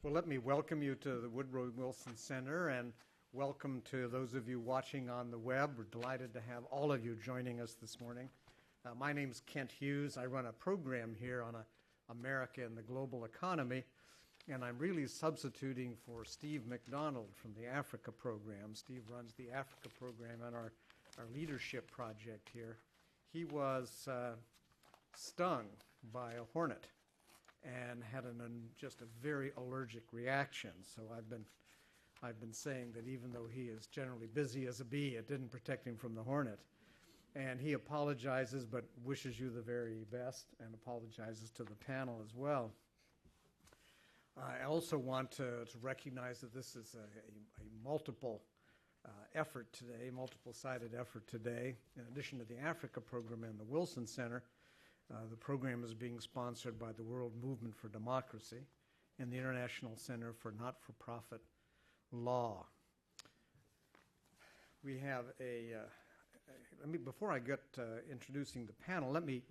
Well, let me welcome you to the Woodrow Wilson Center, and welcome to those of you watching on the web. We're delighted to have all of you joining us this morning. My name's Kent Hughes. I run a program here on America and the global economy, and I'm really substituting for Steve McDonald from the Africa program. Steve runs the Africa program and our leadership project here. He was stung by a hornet and had just a very allergic reaction. So I've been saying that even though he is generally busy as a bee, it didn't protect him from the hornet. And he apologizes, but wishes you the very best, and apologizes to the panel as well. I also want to recognize that this is a multiple effort today, multiple-sided effort today. In addition to the Africa program and the Wilson Center, the program is being sponsored by the World Movement for Democracy and the International Center for Not-for-Profit Law. We have before I get introducing the panel, let me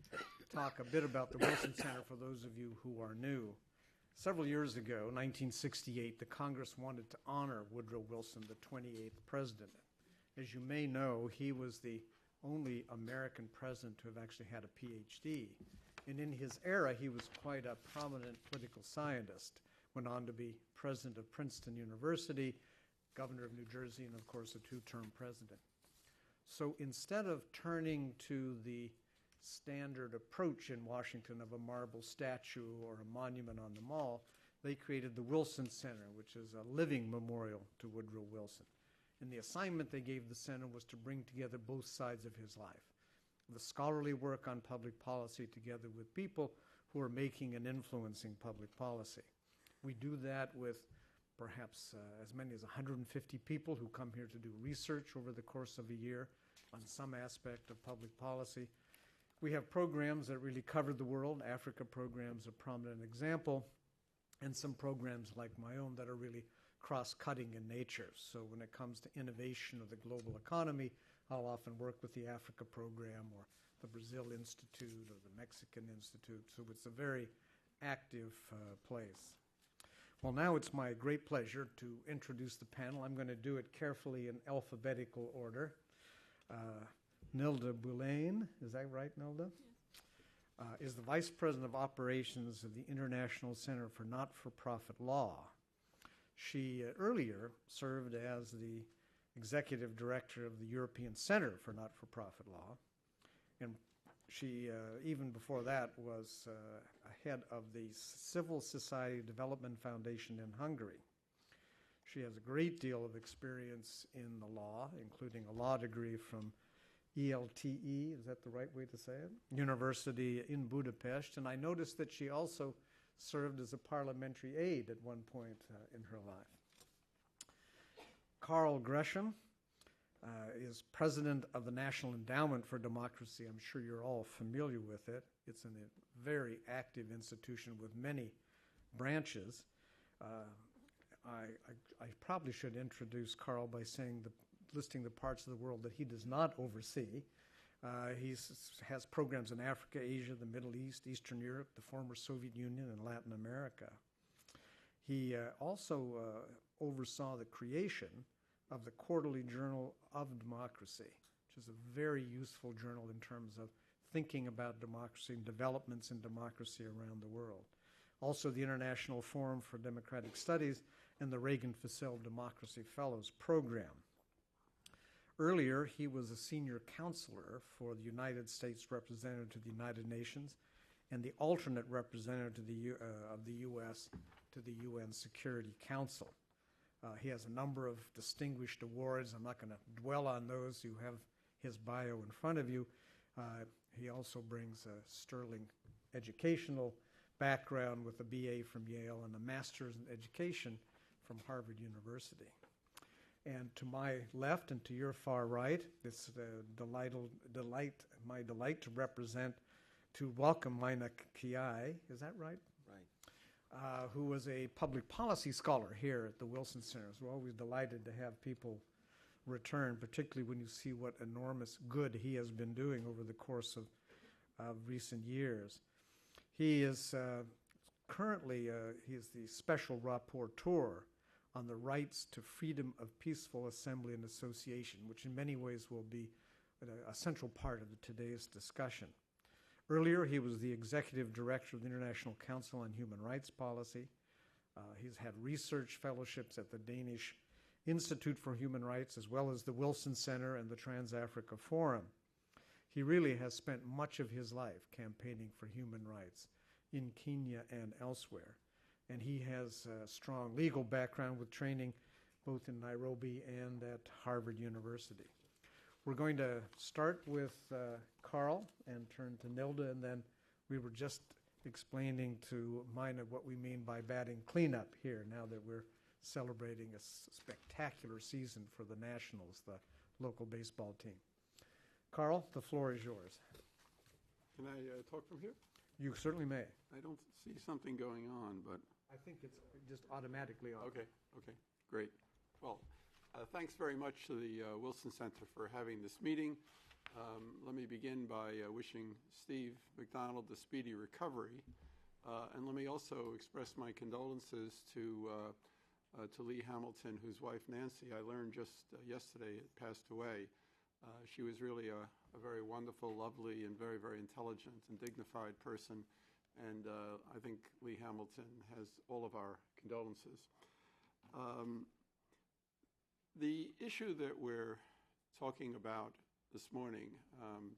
talk a bit about the Wilson Center for those of you who are new. Several years ago, 1968, the Congress wanted to honor Woodrow Wilson, the 28th president. As you may know, he was the only American president to have actually had a PhD. And in his era, he was quite a prominent political scientist. Went on to be president of Princeton University, governor of New Jersey, and of course a two-term president. So instead of turning to the standard approach in Washington of a marble statue or a monument on the mall, they created the Wilson Center, which is a living memorial to Woodrow Wilson. And the assignment they gave the center was to bring together both sides of his life, the scholarly work on public policy together with people who are making and influencing public policy. We do that with perhaps as many as 150 people who come here to do research over the course of a year on some aspect of public policy. We have programs that really cover the world. Africa programs are a prominent example, and some programs like my own that are really cross-cutting in nature. So when it comes to innovation of the global economy, I'll often work with the Africa program or the Brazil Institute or the Mexican Institute. So it's a very active place. Well, now it's my great pleasure to introduce the panel. I'm going to do it carefully in alphabetical order. Nilda Boulain, is that right, Nilda? Yes. Is the Vice President of Operations of the International Center for Not-for-Profit Law. She earlier served as the Executive Director of the European Center for Not-for-Profit Law. And she, even before that, was head of the Civil Society Development Foundation in Hungary. She has a great deal of experience in the law, including a law degree from ELTE, is that the right way to say it? University in Budapest. And I noticed that she also served as a parliamentary aide at one point in her life. Carl Gresham is president of the National Endowment for Democracy. I'm sure you're all familiar with it. It's a very active institution with many branches. I probably should introduce Carl by listing the parts of the world that he does not oversee. He has programs in Africa, Asia, the Middle East, Eastern Europe, the former Soviet Union, and Latin America. He also oversaw the creation of the Quarterly Journal of Democracy, which is a very useful journal in terms of thinking about democracy and developments in democracy around the world. Also, the International Forum for Democratic Studies and the Reagan-Ficelle Democracy Fellows Program. Earlier, he was a senior counselor for the United States representative to the United Nations and the alternate representative to of the U.S. to the UN Security Council. He has a number of distinguished awards. I'm not going to dwell on those. You have his bio in front of you. He also brings a sterling educational background with a BA from Yale and a master's in education from Harvard University. And to my left and to your far right, it's my delight to welcome Maina Kiai. Is that right? Right. Who was a public policy scholar here at the Wilson Center. So we're always delighted to have people return, particularly when you see what enormous good he has been doing over the course of recent years. He is Currently, he is the special rapporteur on the rights to freedom of peaceful assembly and association, which in many ways will be a central part of today's discussion. Earlier, he was the executive director of the International Council on Human Rights Policy. He's had research fellowships at the Danish Institute for Human Rights, as well as the Wilson Center and the Trans-Africa Forum. He really has spent much of his life campaigning for human rights in Kenya and elsewhere. And he has a strong legal background with training both in Nairobi and at Harvard University. We're going to start with Carl and turn to Nilda, and then we were just explaining to Mina what we mean by batting cleanup here now that we're celebrating a spectacular season for the Nationals, the local baseball team. Carl, the floor is yours. Can I talk from here? You certainly may. I don't see something going on, but... I think it's just automatically on. Okay, great. Well, thanks very much to the Wilson Center for having this meeting. Let me begin by wishing Steve McDonald a speedy recovery. And let me also express my condolences to Lee Hamilton, whose wife Nancy, I learned just yesterday, passed away. She was really a very wonderful, lovely, and very, very intelligent and dignified person. And I think Lee Hamilton has all of our condolences. The issue that we're talking about this morning,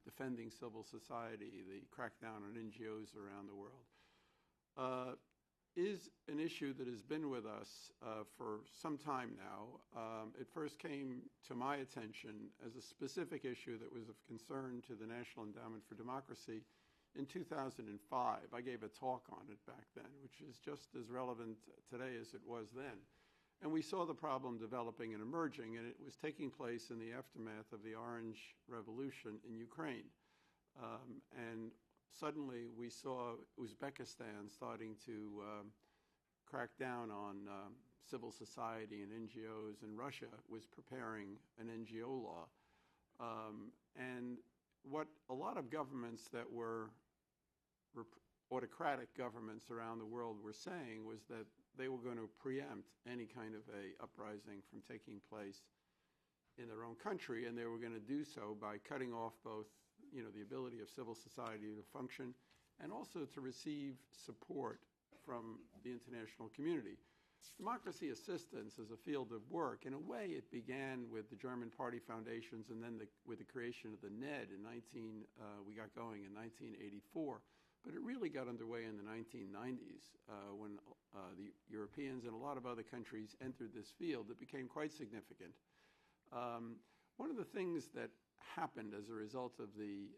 defending civil society, the crackdown on NGOs around the world, is an issue that has been with us for some time now. It first came to my attention as a specific issue that was of concern to the National Endowment for Democracy in 2005. I gave a talk on it back then, which is just as relevant today as it was then. And we saw the problem developing and emerging, and it was taking place in the aftermath of the Orange Revolution in Ukraine. And suddenly we saw Uzbekistan starting to crack down on civil society and NGOs, and Russia was preparing an NGO law. And what a lot of governments that were autocratic governments around the world were saying was that they were going to preempt any kind of a uprising from taking place in their own country, and they were going to do so by cutting off both, the ability of civil society to function and also to receive support from the international community. Democracy assistance as a field of work, in a way, it began with the German Party Foundations, and then with the creation of the NED we got going in 1984. But it really got underway in the 1990s when the Europeans and a lot of other countries entered this field. It became quite significant. One of the things that happened as a result of the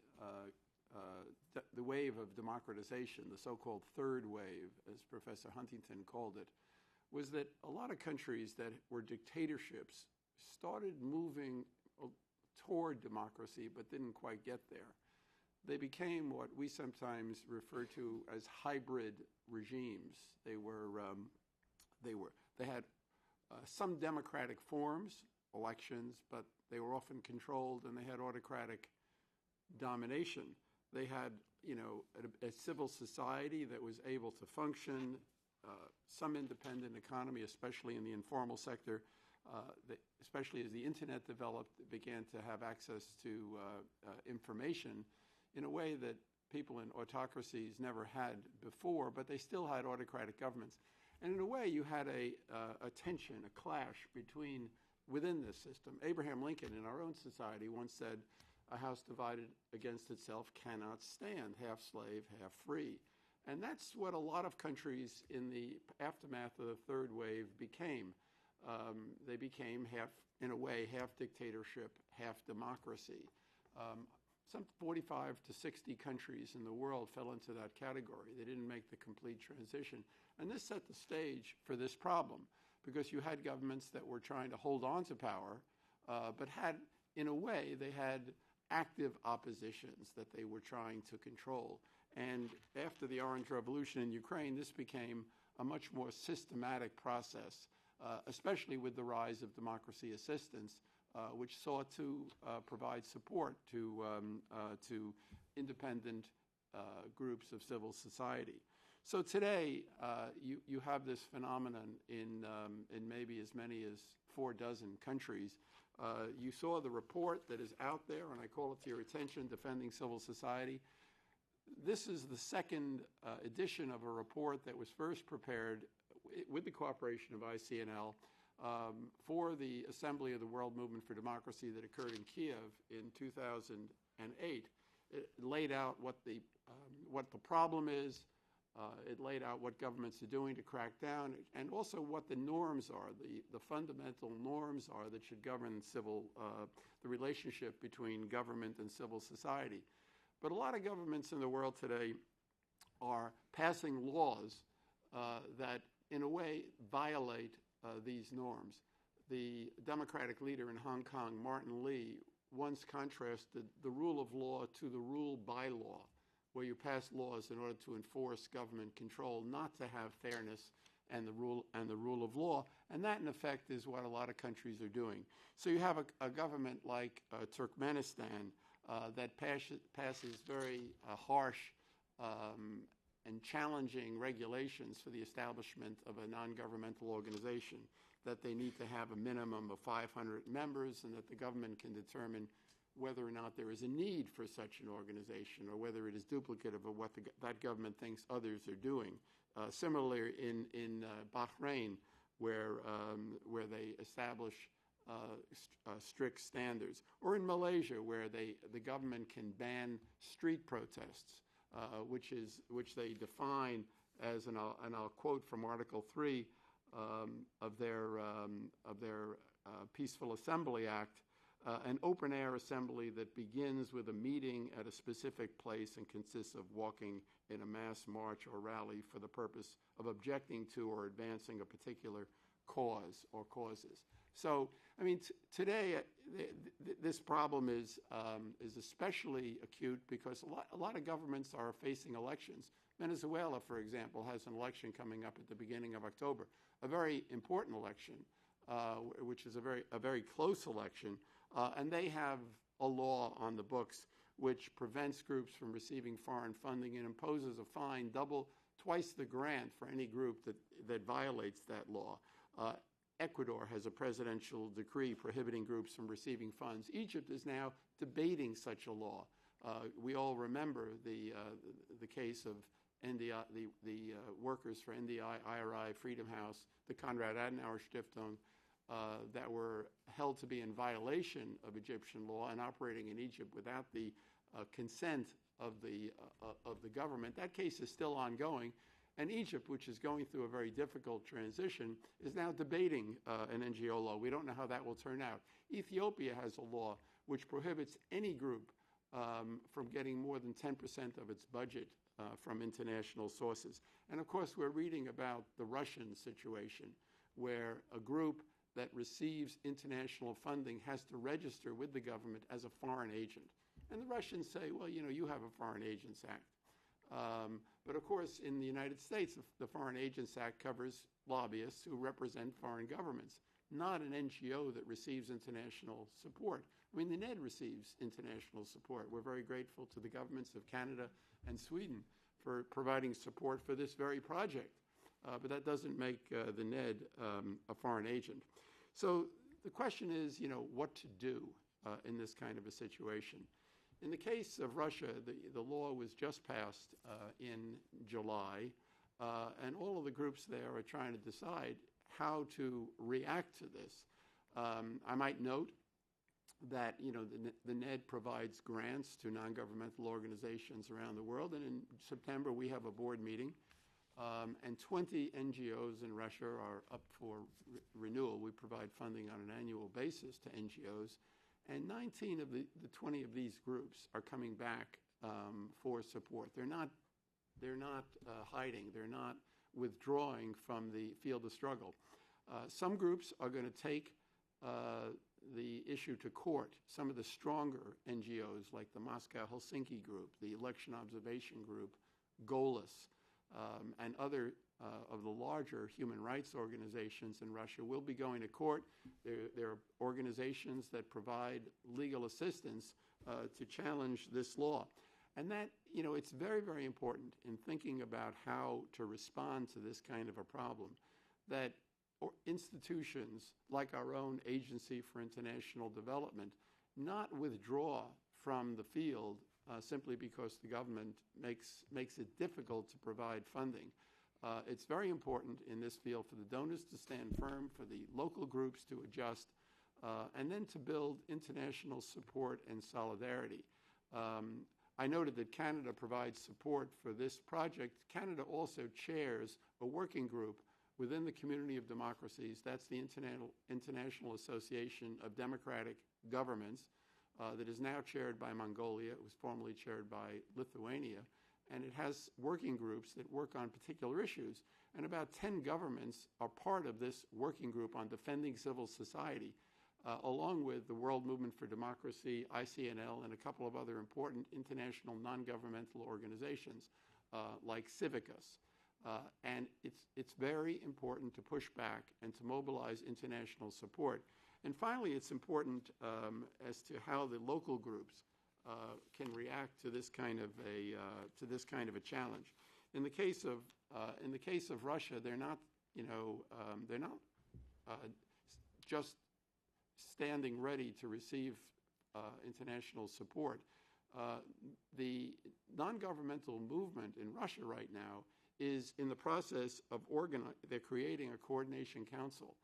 wave of democratization, the so-called third wave, as Professor Huntington called it, was that a lot of countries that were dictatorships started moving toward democracy but didn't quite get there. They became what we sometimes refer to as hybrid regimes. They had some democratic forms, elections, but they were often controlled, and they had autocratic domination. They had, a civil society that was able to function, some independent economy, especially in the informal sector, especially as the internet developed, it began to have access to information in a way that people in autocracies never had before, but they still had autocratic governments. And in a way, you had a tension, a clash within this system. Abraham Lincoln in our own society once said, "A house divided against itself cannot stand, half slave, half free." And that's what a lot of countries in the aftermath of the third wave became. They became in a way, half dictatorship, half democracy. Some 45 to 60 countries in the world fell into that category. They didn't make the complete transition. And this set the stage for this problem, because you had governments that were trying to hold on to power, but in a way, they had active oppositions that they were trying to control. And after the Orange Revolution in Ukraine, this became a much more systematic process, especially with the rise of democracy assistance, which sought to provide support to independent groups of civil society. So today, you have this phenomenon in maybe as many as 4 dozen countries. You saw the report that is out there, and I call it to your attention, Defending Civil Society. This is the second edition of a report that was first prepared with the cooperation of ICNL for the Assembly of the World Movement for Democracy that occurred in Kiev in 2008. It laid out what the problem is. It laid out what governments are doing to crack down, and also what the norms are, the fundamental norms are that should govern the relationship between government and civil society. But a lot of governments in the world today are passing laws that, in a way, violate these norms. The Democratic leader in Hong Kong, Martin Lee, once contrasted the rule of law to the rule by law, where you pass laws in order to enforce government control, not to have fairness and the rule of law. And that, in effect, is what a lot of countries are doing. So you have a government like Turkmenistan that passes very harsh and challenging regulations for the establishment of a non-governmental organization, that they need to have a minimum of 500 members, and that the government can determine whether or not there is a need for such an organization, or whether it is duplicative of what that government thinks others are doing. Similarly, in Bahrain, where they establish strict standards, or in Malaysia, where the government can ban street protests, which they define as, and I'll quote from Article 3 of their Peaceful Assembly Act, an open-air assembly that begins with a meeting at a specific place and consists of walking in a mass march or rally for the purpose of objecting to or advancing a particular cause or causes. So, I mean, today this problem is especially acute because a lot of governments are facing elections. Venezuela, for example, has an election coming up at the beginning of October, a very important election, which is a very close election. And they have a law on the books which prevents groups from receiving foreign funding and imposes a fine twice the grant for any group that violates that law. Ecuador has a presidential decree prohibiting groups from receiving funds. Egypt is now debating such a law. We all remember the case of NDI, the workers for NDI, IRI, Freedom House, the Konrad Adenauer Stiftung, that were held to be in violation of Egyptian law and operating in Egypt without the consent of the government. That case is still ongoing, and Egypt, which is going through a very difficult transition, is now debating an NGO law. We don't know how that will turn out. Ethiopia has a law which prohibits any group from getting more than 10% of its budget from international sources. And of course, we're reading about the Russian situation, where a group that receives international funding has to register with the government as a foreign agent. And the Russians say, well, you have a Foreign Agents Act. But of course, in the United States, the Foreign Agents Act covers lobbyists who represent foreign governments, not an NGO that receives international support. I mean, the NED receives international support. We're very grateful to the governments of Canada and Sweden for providing support for this very project. But that doesn't make the NED a foreign agent. So the question is, what to do in this kind of a situation. In the case of Russia, the law was just passed in July, and all of the groups there are trying to decide how to react to this. I might note that the NED provides grants to non-governmental organizations around the world, and in September we have a board meeting, and 20 NGOs in Russia are up for renewal. We provide funding on an annual basis to NGOs, and 19 of the 20 of these groups are coming back for support. They're not hiding. They're not withdrawing from the field of struggle. Some groups are going to take the issue to court. Some of the stronger NGOs, like the Moscow Helsinki Group, the Election Observation Group, Golos, and other of the larger human rights organizations in Russia will be going to court. There are organizations that provide legal assistance to challenge this law. And that it's very, very important in thinking about how to respond to this kind of a problem that institutions like our own Agency for International Development not withdraw from the field simply because the government makes it difficult to provide funding. It's very important in this field for the donors to stand firm, for the local groups to adjust, and then to build international support and solidarity. I noted that Canada provides support for this project. Canada also chairs a working group within the Community of Democracies. That's the International Association of Democratic Governments that is now chaired by Mongolia. It was formerly chaired by Lithuania. And it has working groups that work on particular issues. And about 10 governments are part of this working group on defending civil society, along with the World Movement for Democracy, ICNL, and a couple of other important international non-governmental organizations like Civicus. And it's very important to push back and to mobilize international support. And finally, it's important as to how the local groups can react to this kind of a challenge. In the case of Russia, they're not just standing ready to receive international support. The non-governmental movement in Russia right now is in the process of they're creating a coordination council,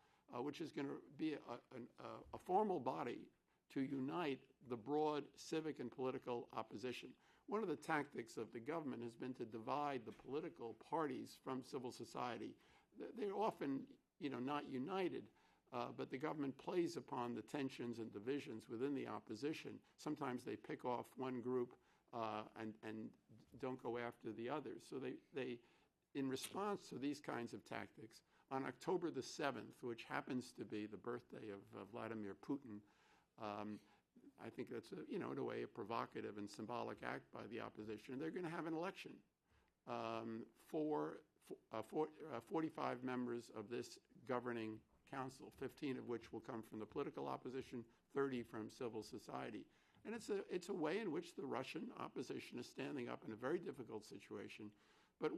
which is going to be a formal body to unite the broad civic and political opposition. One of the tactics of the government has been to divide the political parties from civil society. They're often, not united, but the government plays upon the tensions and divisions within the opposition. Sometimes they pick off one group and don't go after the others. So they, in response to these kinds of tactics, on October the 7th, which happens to be the birthday of Vladimir Putin, I think that's, in a way, a provocative and symbolic act by the opposition. They're going to have an election. 45 members of this governing council, 15 of which will come from the political opposition, 30 from civil society. And it's a way in which the Russian opposition is standing up in a very difficult situation. But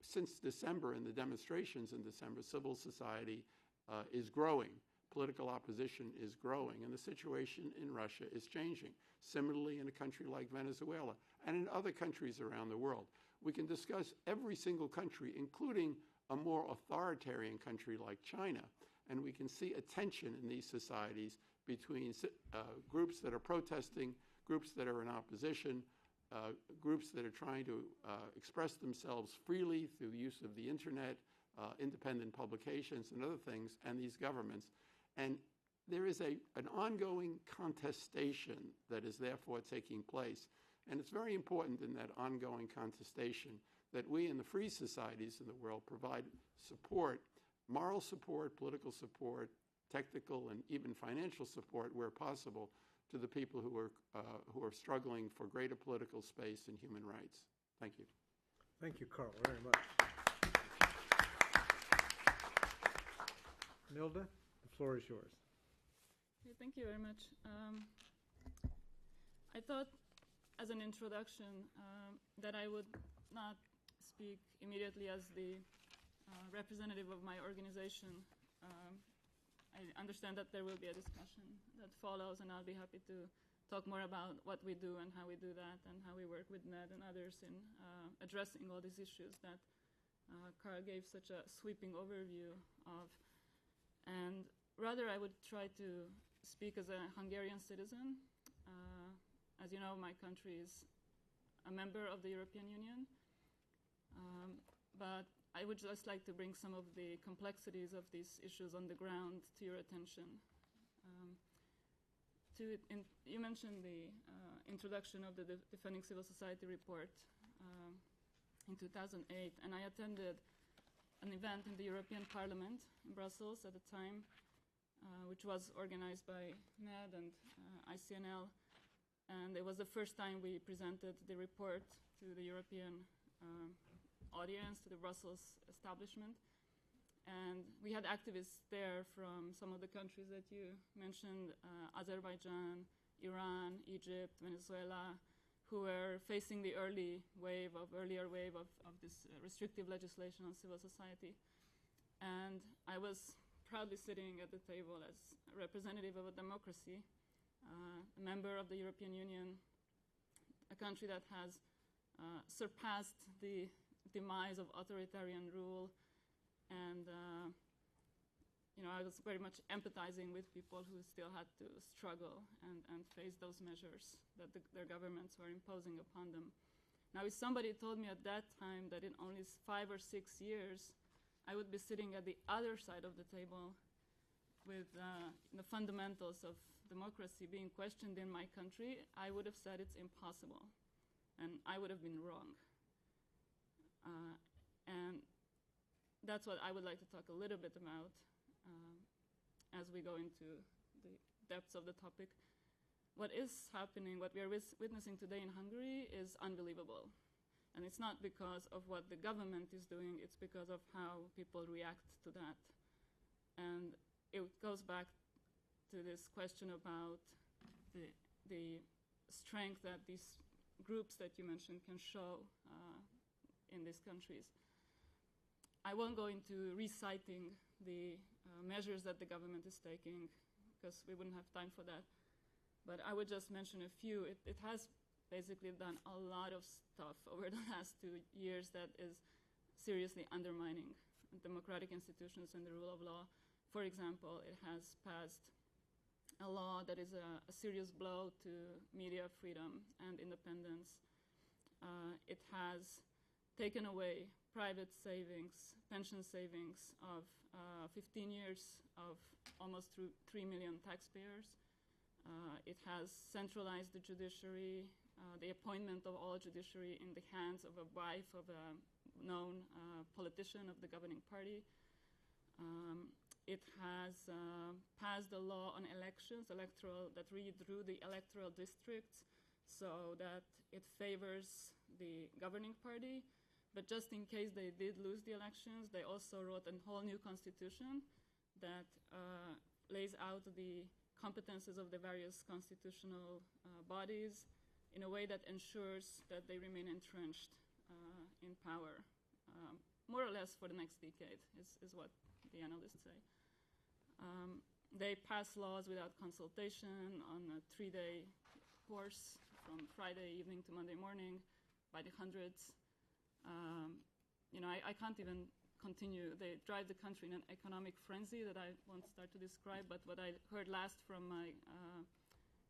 since December and the demonstrations in December, civil society is growing. Political opposition is growing, and the situation in Russia is changing. Similarly, in a country like Venezuela and in other countries around the world. We can discuss every single country, including a more authoritarian country like China, and we can see a tension in these societies between groups that are protesting, groups that are in opposition, groups that are trying to express themselves freely through the use of the internet, independent publications and other things, and these governments. And there is an ongoing contestation that is therefore taking place. And it's very important in that ongoing contestation that we in the free societies in the world provide support, moral support, political support, technical and even financial support where possible to the people who are struggling for greater political space and human rights. Thank you. Thank you, Carl, very much. Nilda, the floor is yours. Okay, thank you very much. I thought, as an introduction, that I would not speak immediately as the representative of my organization. I understand that there will be a discussion that follows, and I'll be happy to talk more about what we do and how we do that and how we work with Ned and others in addressing all these issues that Carl gave such a sweeping overview of. And rather, I would try to speak as a Hungarian citizen. As you know, my country is a member of the European Union, but I would just like to bring some of the complexities of these issues on the ground to your attention. You mentioned the introduction of the Defending Civil Society report in 2008, and I attended an event in the European Parliament in Brussels at the time, which was organized by NED and ICNL, and it was the first time we presented the report to the European audience, to the Brussels establishment. And we had activists there from some of the countries that you mentioned, Azerbaijan, Iran, Egypt, Venezuela, who were facing the earlier wave of this restrictive legislation on civil society. And I was proudly sitting at the table as a representative of a democracy, a member of the European Union, a country that has surpassed the demise of authoritarian rule. And I was very much empathizing with people who still had to struggle and face those measures that their governments were imposing upon them. Now, if somebody told me at that time that in only 5 or 6 years, I would be sitting at the other side of the table with the fundamentals of democracy being questioned in my country, I would have said it's impossible. And I would have been wrong. And that's what I would like to talk a little bit about as we go into the depths of the topic. What is happening, what we are witnessing today in Hungary is unbelievable. And it's not because of what the government is doing, it's because of how people react to that. And it goes back to this question about the strength that these groups that you mentioned can show in these countries. I won't go into reciting the measures that the government is taking, because we wouldn't have time for that. But I would just mention a few. It has basically done a lot of stuff over the last 2 years that is seriously undermining democratic institutions and the rule of law. For example, it has passed a law that is a serious blow to media freedom and independence. It has taken away private savings, pension savings of 15 years of almost 3 million taxpayers. It has centralized the judiciary, the appointment of all judiciary in the hands of a wife of a known politician of the governing party. It has passed a law on elections, that redrew the electoral districts so that it favors the governing party. But just in case they did lose the elections, they also wrote a whole new constitution that lays out the competences of the various constitutional bodies in a way that ensures that they remain entrenched in power, more or less for the next decade, is what the analysts say. They pass laws without consultation on a 3-day course from Friday evening to Monday morning by the hundreds. I can't even continue. They drive the country in an economic frenzy that I won't start to describe, but what I heard last from my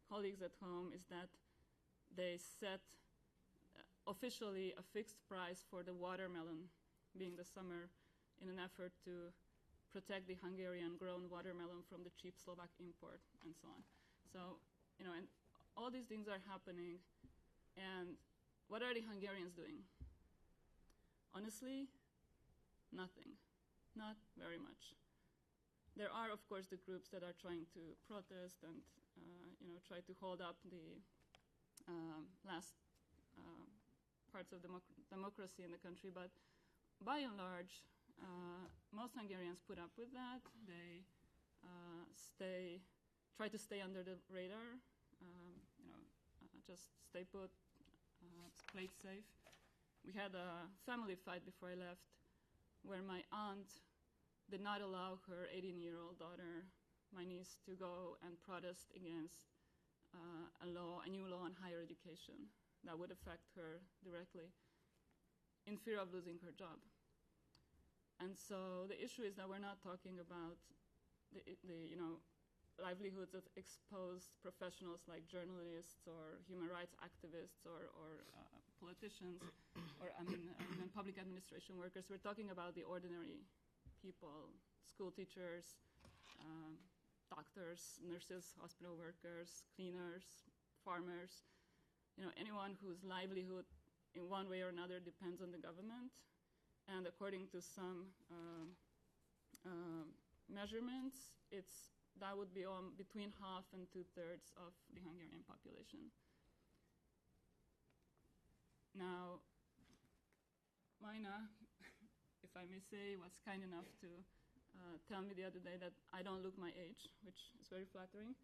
colleagues at home is that they set officially a fixed price for the watermelon, being the summer, in an effort to protect the Hungarian-grown watermelon from the cheap Slovak import, and so on. So, and all these things are happening, and what are the Hungarians doing? Honestly, nothing. Not very much. There are, of course, the groups that are trying to protest and, try to hold up the last parts of democracy in the country, but by and large, most Hungarians put up with that. They try to stay under the radar, just stay put, play it safe. We had a family fight before I left where my aunt did not allow her 18-year-old daughter, my niece, to go and protest against a new law on higher education that would affect her directly, in fear of losing her job. And so the issue is that we're not talking about the livelihoods of exposed professionals like journalists or human rights activists or politicians or even public administration workers. We're talking about the ordinary people, school teachers, doctors, nurses, hospital workers, cleaners, farmers, anyone whose livelihood in one way or another depends on the government. And according to some measurements, that would be between half and 2/3 of the Hungarian population. Now, Majna, if I may say, was kind enough to tell me the other day that I don't look my age, which is very flattering.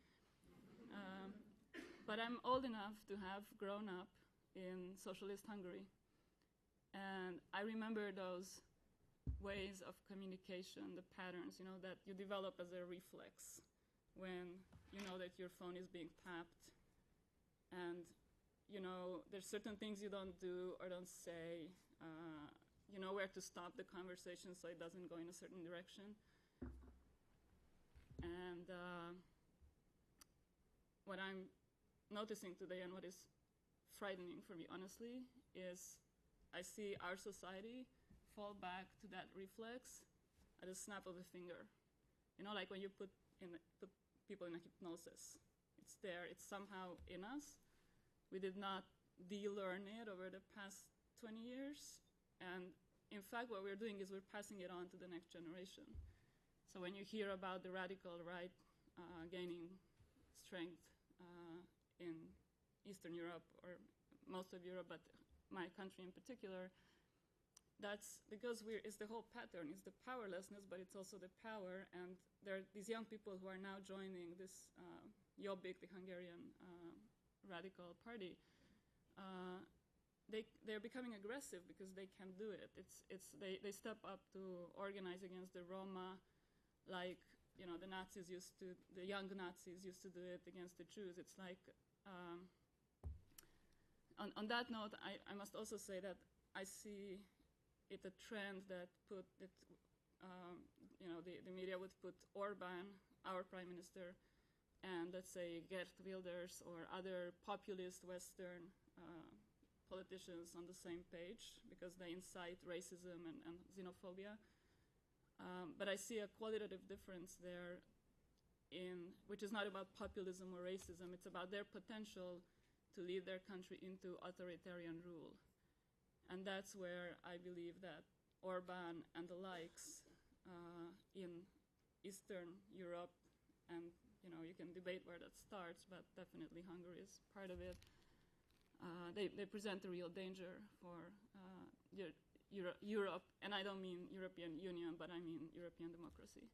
But I'm old enough to have grown up in socialist Hungary. And I remember those ways of communication, the patterns, that you develop as a reflex when you know that your phone is being tapped, and there's certain things you don't do or don't say. You know where to stop the conversation so it doesn't go in a certain direction. And what I'm noticing today, and what is frightening for me, honestly, is I see our society fall back to that reflex at a snap of a finger. Like when you put people in a hypnosis. It's there. It's somehow in us. We did not de-learn it over the past 20 years. And in fact, what we're doing is we're passing it on to the next generation. So when you hear about the radical right gaining strength in Eastern Europe, or most of Europe, but my country in particular, that's because it's the whole pattern. It's the powerlessness, but it's also the power. And there are these young people who are now joining this Jobbik, the Hungarian radical party. They're becoming aggressive because they can do it. They step up to organize against the Roma, like the Nazis the young Nazis used to do it against the Jews. It's like, on that note, I must also say that I see it a trend that the media would put Orban, our prime minister, and let's say Geert Wilders or other populist Western politicians on the same page because they incite racism and xenophobia. But I see a qualitative difference there which is not about populism or racism. It's about their potential to lead their country into authoritarian rule. And that's where I believe that Orban and the likes in Eastern Europe, and you can debate where that starts, but definitely Hungary is part of it. They present a real danger for Europe, and I don't mean European Union, but I mean European democracy.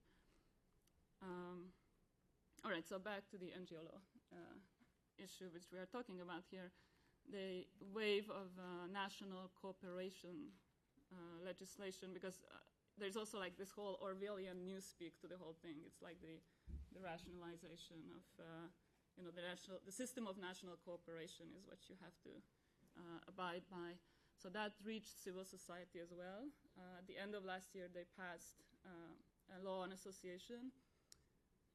All right, so back to the NGO law issue which we are talking about here. The wave of national cooperation legislation, because there's also like this whole Orwellian newspeak to the whole thing. It's like the rationalization of the system of national cooperation is what you have to abide by. So that reached civil society as well. At the end of last year, they passed a law on association.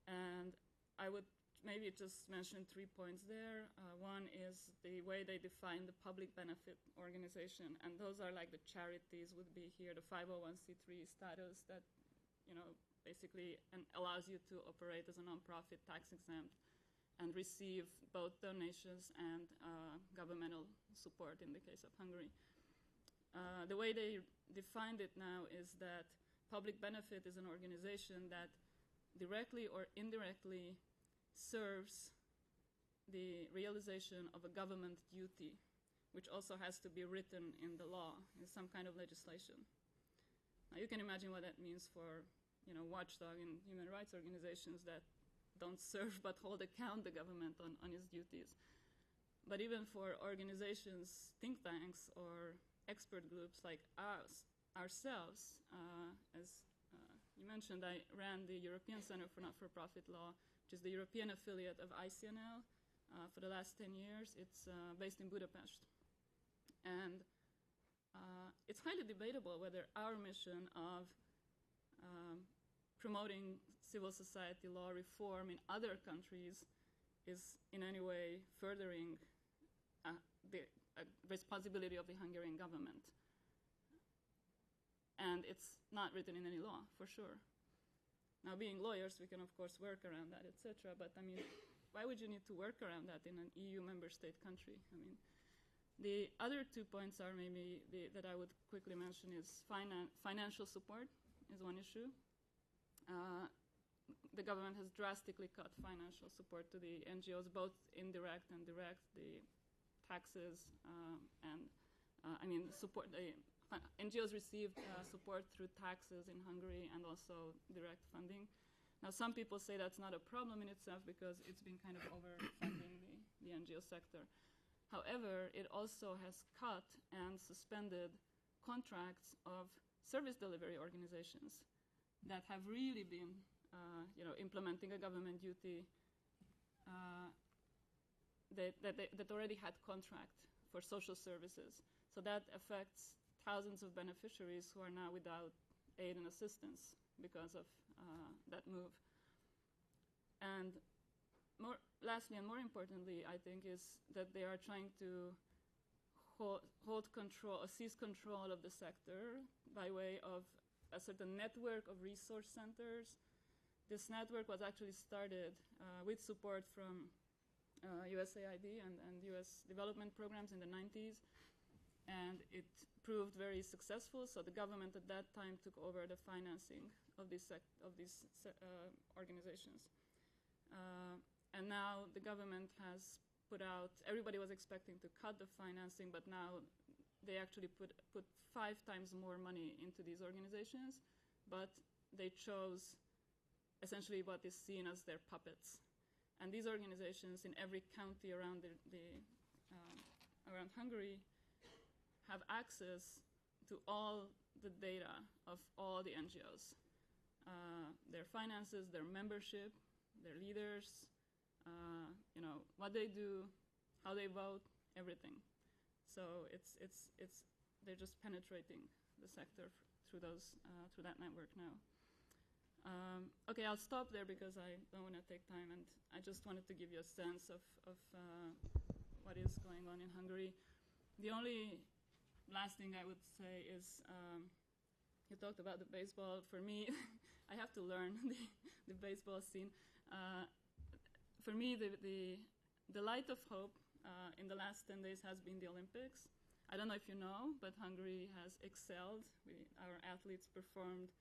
And I would maybe just mention 3 points there. One is the way they define the public benefit organization. And those are like the charities would be here, the 501c3 status that, basically allows you to operate as a nonprofit, tax exempt, and receive both donations and governmental support in the case of Hungary. The way they defined it now is that public benefit is an organization that directly or indirectly serves the realization of a government duty, which also has to be written in the law, in some kind of legislation. Now you can imagine what that means for watchdog and human rights organizations that don't serve but hold account the government on its duties. But even for organizations, think tanks, or expert groups like ourselves, as you mentioned, I ran the European Center for Not-for-Profit Law, which is the European affiliate of ICNL for the last 10 years. It's based in Budapest. And it's highly debatable whether our mission of promoting civil society law reform in other countries is in any way furthering the responsibility of the Hungarian government. And it's not written in any law, for sure. Now, being lawyers, we can, of course, work around that, etc. But, I mean, why would you need to work around that in an EU member state country? I mean, the other 2 points are maybe that I would quickly mention is financial support is one issue. The government has drastically cut financial support to the NGOs, both indirect and direct, the taxes support. NGOs received support through taxes in Hungary and also direct funding. Now, some people say that's not a problem in itself because it's been kind of overfunding the NGO sector. However, it also has cut and suspended contracts of service delivery organizations that have really been, implementing a government duty that already had contract for social services. So that affects thousands of beneficiaries who are now without aid and assistance because of that move. And lastly and more importantly, I think, is that they are trying to hold control or seize control of the sector by way of a certain network of resource centers. This network was actually started with support from USAID and US development programs in the 90s, and it proved very successful. So the government at that time took over the financing of these organizations. And now the government has put out, everybody was expecting to cut the financing, but now they actually put 5 times more money into these organizations, but they chose essentially what is seen as their puppets. And these organizations in every county around around Hungary have access to all the data of all the NGOs, their finances, their membership, their leaders, what they do, how they vote, everything. So they're just penetrating the sector through that network now. Okay, I'll stop there because I don't want to take time, and I just wanted to give you a sense of what is going on in Hungary. The only last thing I would say is, you talked about the baseball. For me, I have to learn the baseball scene. For me, the light of hope in the last 10 days has been the Olympics. I don't know if you know, but Hungary has excelled. Our athletes performed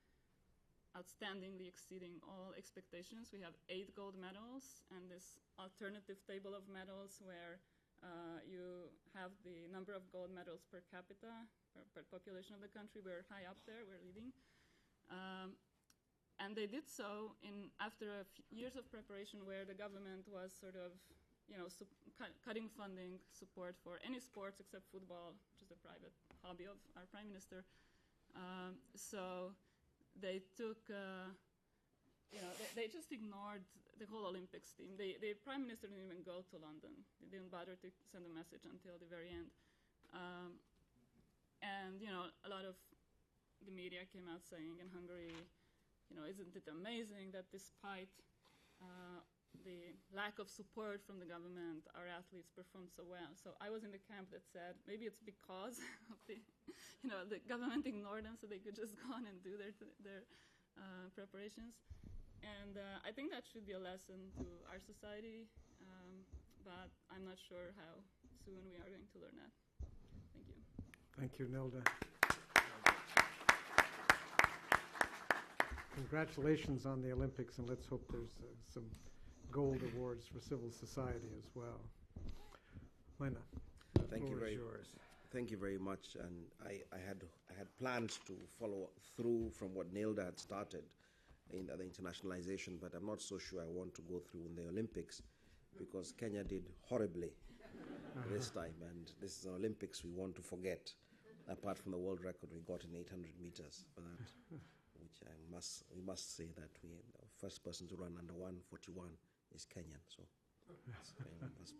outstandingly, exceeding all expectations. We have 8 gold medals, and this alternative table of medals where you have the number of gold medals per capita, per population of the country. We're high up there, we're leading. And they did so after years of preparation where the government was sort of, cutting funding support for any sports except football, which is the private hobby of our prime minister. So they took, they just ignored the whole Olympics team. The prime minister didn't even go to London. They didn't bother to send a message until the very end. And, a lot of the media came out saying in Hungary, isn't it amazing that despite the lack of support from the government, our athletes performed so well. So I was in the camp that said maybe it's because of the government ignored them, so they could just go on and do their preparations. And I think that should be a lesson to our society, but I'm not sure how soon we are going to learn that. Thank you. Thank you, Nilda. Congratulations on the Olympics, and let's hope there's some gold awards for civil society as well. Lena, Thank you very yours. Thank you very much. And I had plans to follow through from what Nilda had started in the internationalization, but I'm not so sure I want to go through in the Olympics because Kenya did horribly this time, and this is an Olympics we want to forget, apart from the world record we got in 800 meters for that, which we must say that the first person to run under 1:41 is Kenyan, so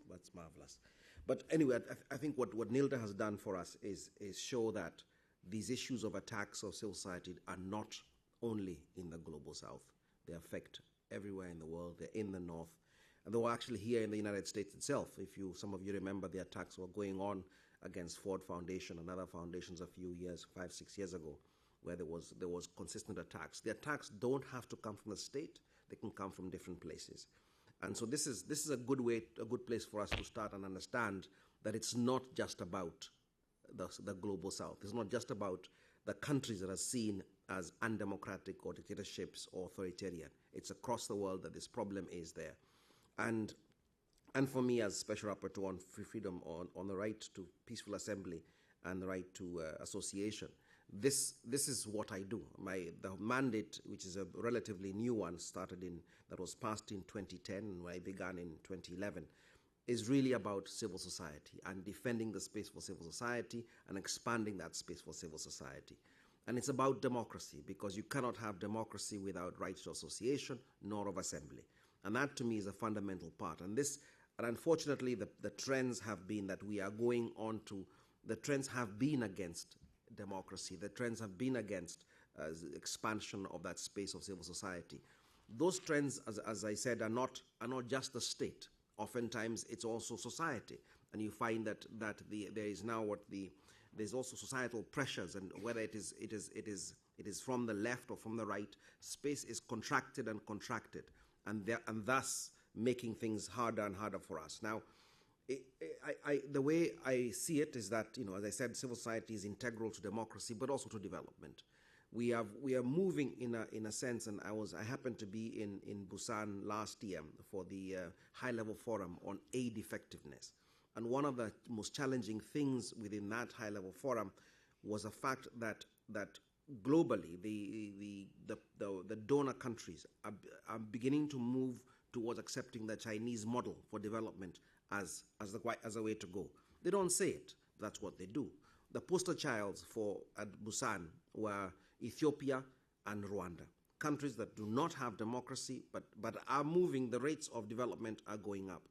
that's marvelous. But anyway, I think what Nilda has done for us is show that these issues of attacks of civil society are not only in the global south. They affect everywhere in the world. They're in the north. And they were actually here in the United States itself. Some of you remember the attacks were going on against Ford Foundation and other foundations a few years, 5-6 years ago, where there was consistent attacks. The attacks don't have to come from the state. They can come from different places. And so this is a good place for us to start and understand that it's not just about the global south. It's not just about the countries that are seen as undemocratic or dictatorships or authoritarian. It's across the world that this problem is there. And for me, as Special Rapporteur on free freedom, on the right to peaceful assembly and the right to association, this is what I do. The mandate, which is a relatively new one, that was passed in 2010, and I began in 2011, is really about civil society and defending the space for civil society and expanding that space for civil society. And it's about democracy, because you cannot have democracy without rights to association nor of assembly. And that, to me, is a fundamental part. And unfortunately, the trends have been that we are going on to, the trends have been against democracy. The trends have been against expansion of that space of civil society. Those trends, as I said, are not just the state. Oftentimes, it's also society. And you find that there is now there's also societal pressures, and whether it is from the left or from the right, space is contracted, and thus making things harder and harder for us. Now, the way I see it is that, as I said, civil society is integral to democracy, but also to development. We are moving in a sense, and I happened to be in Busan last year for the high-level forum on aid effectiveness. And one of the most challenging things within that high-level forum was the fact that globally the donor countries are beginning to move towards accepting the Chinese model for development as a way to go. They don't say it, but that's what they do. The poster childs at Busan were Ethiopia and Rwanda, countries that do not have democracy but are moving. The rates of development are going up.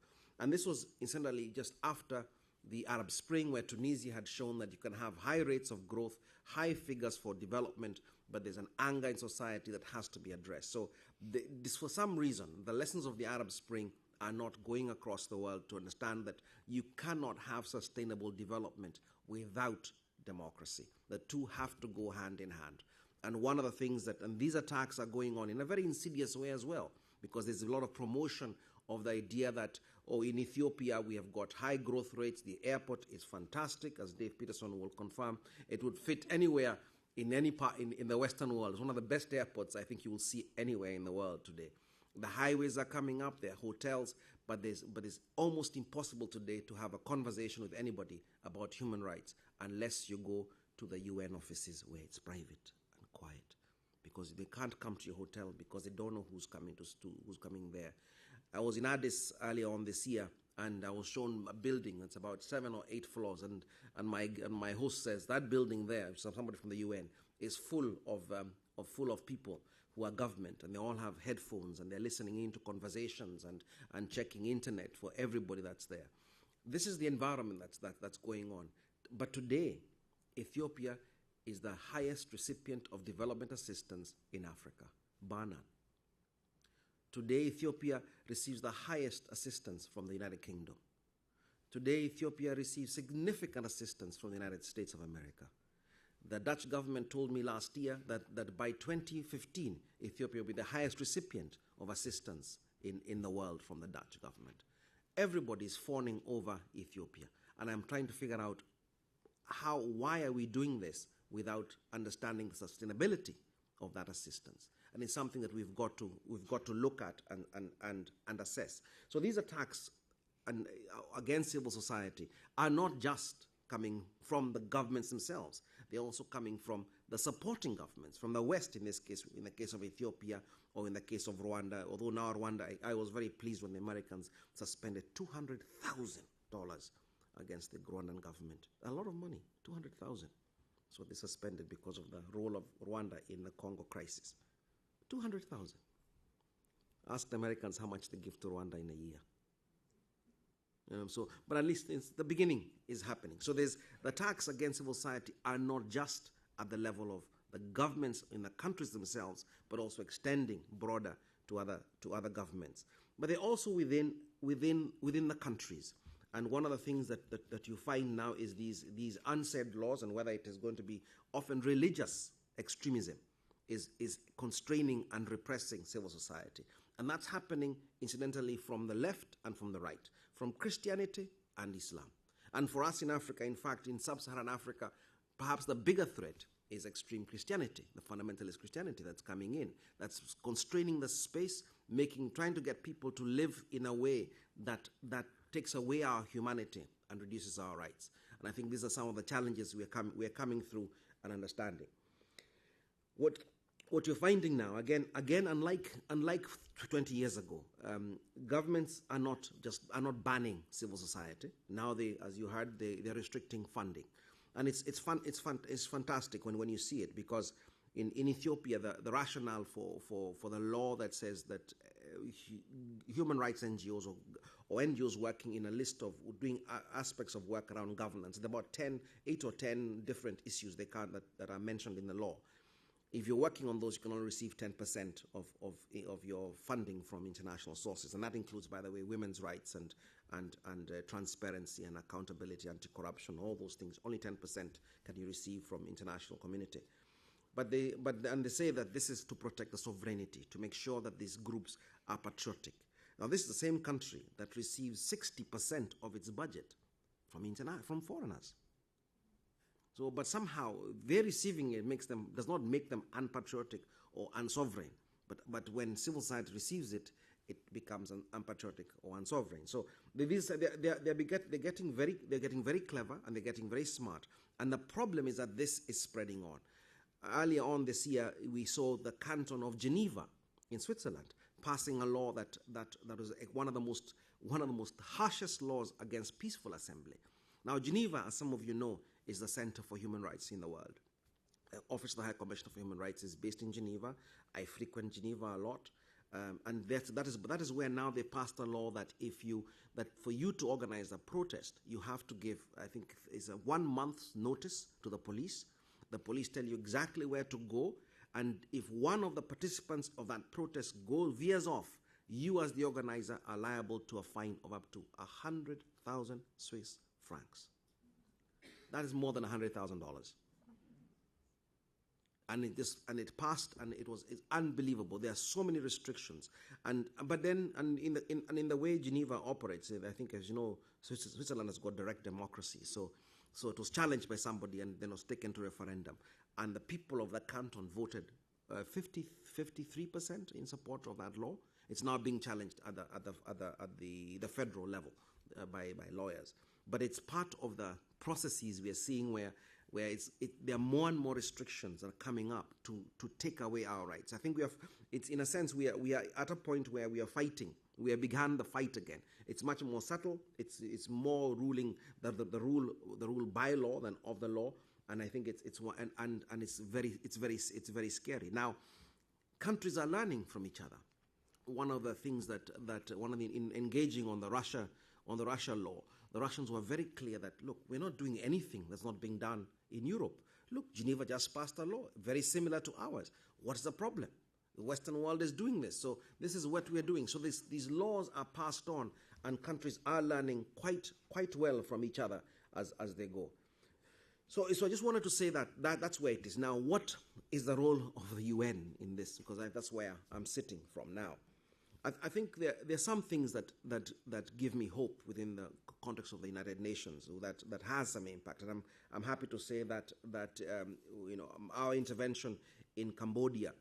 And this was incidentally just after the Arab Spring, where Tunisia had shown that you can have high rates of growth, high figures for development, but there's an anger in society that has to be addressed. So for some reason, the lessons of the Arab Spring are not going across the world to understand that you cannot have sustainable development without democracy. The two have to go hand in hand. And one of the things and these attacks are going on in a very insidious way as well, because there's a lot of promotion of the idea that, in Ethiopia we have got high growth rates, the airport is fantastic, as Dave Peterson will confirm. It would fit anywhere in any part in the Western world. It's one of the best airports I think you will see anywhere in the world today. The highways are coming up, there are hotels, but it's almost impossible today to have a conversation with anybody about human rights unless you go to the UN offices where it's private and quiet, because they can't come to your hotel because they don't know who's coming there. I was in Addis earlier on this year, and I was shown a building that's about 7 or 8 floors, and my host says that building there, somebody from the UN, is full of people who are government, and they all have headphones, and they're listening into conversations and checking internet for everybody that's there. This is the environment that's going on. But today, Ethiopia is the highest recipient of development assistance in Africa, bar none. Today, Ethiopia receives the highest assistance from the United Kingdom. Today, Ethiopia receives significant assistance from the United States of America. The Dutch government told me last year that by 2015, Ethiopia will be the highest recipient of assistance in the world from the Dutch government. Everybody is fawning over Ethiopia, and I'm trying to figure out why are we doing this without understanding the sustainability of that assistance. And it's something that we've got to look at and assess. So these attacks against civil society are not just coming from the governments themselves. They're also coming from the supporting governments, from the West in this case, in the case of Ethiopia, or in the case of Rwanda. Although now Rwanda, I was very pleased when the Americans suspended $200,000 against the Rwandan government. A lot of money, $200,000. So they suspended because of the role of Rwanda in the Congo crisis. $200,000. Ask the Americans how much they give to Rwanda in a year. But at least the beginning is happening. So the attacks against civil society are not just at the level of the governments in the countries themselves, but also extending broader to other governments. But they're also within the countries. And one of the things that you find now is these unsaid laws, and whether it is going to be often religious extremism, is constraining and repressing civil society. And that's happening, incidentally, from the left and from the right, from Christianity and Islam. And for us in Africa, in fact, in sub-Saharan Africa, perhaps the bigger threat is extreme Christianity, the fundamentalist Christianity that's coming in, that's constraining the space, trying to get people to live in a way that takes away our humanity and reduces our rights. And I think these are some of the challenges we are coming through and understanding. what you're finding now, again, unlike 20 years ago, governments are not banning civil society. Now as you heard, they're restricting funding, and it's fantastic when you see it, because in Ethiopia the rationale for the law that says that human rights NGOs or NGOs working in a list of doing aspects of work around governance, there are about 8 or 10 different issues that are mentioned in the law. If you're working on those, you can only receive 10% of your funding from international sources, and that includes, by the way, women's rights and transparency and accountability, anti-corruption, all those things. Only 10% can you receive from international community. But they say that this is to protect the sovereignty, to make sure that these groups are patriotic. Now, this is the same country that receives 60% of its budget from foreigners. So, but somehow their receiving it does not make them unpatriotic or unsovereign. But when civil society receives it, it becomes unpatriotic or unsovereign. So they're getting very clever, and they're getting very smart. And the problem is that this is spreading on. Earlier on this year, we saw the Canton of Geneva in Switzerland passing a law that was one of the most harshest laws against peaceful assembly. Now, Geneva, as some of you know, is the Center for Human Rights in the world. The Office of the High Commissioner for Human Rights is based in Geneva. I frequent Geneva a lot, and that is where now they passed a law that for you to organize a protest, you have to give, I think, is a 1 month's notice to the police. The police tell you exactly where to go, and if one of the participants of that protest veers off, you as the organizer are liable to a fine of up to 100,000 Swiss francs. That is more than $100,000. And it passed, and it's unbelievable. There are so many restrictions, in the way Geneva operates, I think, as you know, Switzerland has got direct democracy. So it was challenged by somebody, and then was taken to referendum, and the people of that canton voted 53% in support of that law. It's now being challenged at the federal level by lawyers. But it's part of the processes we are seeing where there are more and more restrictions that are coming up to take away our rights. I think it's in a sense we are at a point where we are fighting. We have begun the fight again. It's much more subtle. It's more ruling the rule by law than of the law, and I think it's very scary. Now, countries are learning from each other. One of the things in engaging on the Russia law, the Russians were very clear that, look, we're not doing anything that's not being done in Europe. Look, Geneva just passed a law very similar to ours. What's the problem? The Western world is doing this, so this is what we're doing. So these laws are passed on, and countries are learning quite well from each other as they go. So I just wanted to say that's where it is. Now, what is the role of the UN in this? Because that's where I'm sitting from now. I think there are some things that give me hope within the context of the United Nations that has some impact, and I'm happy to say that our intervention in Cambodia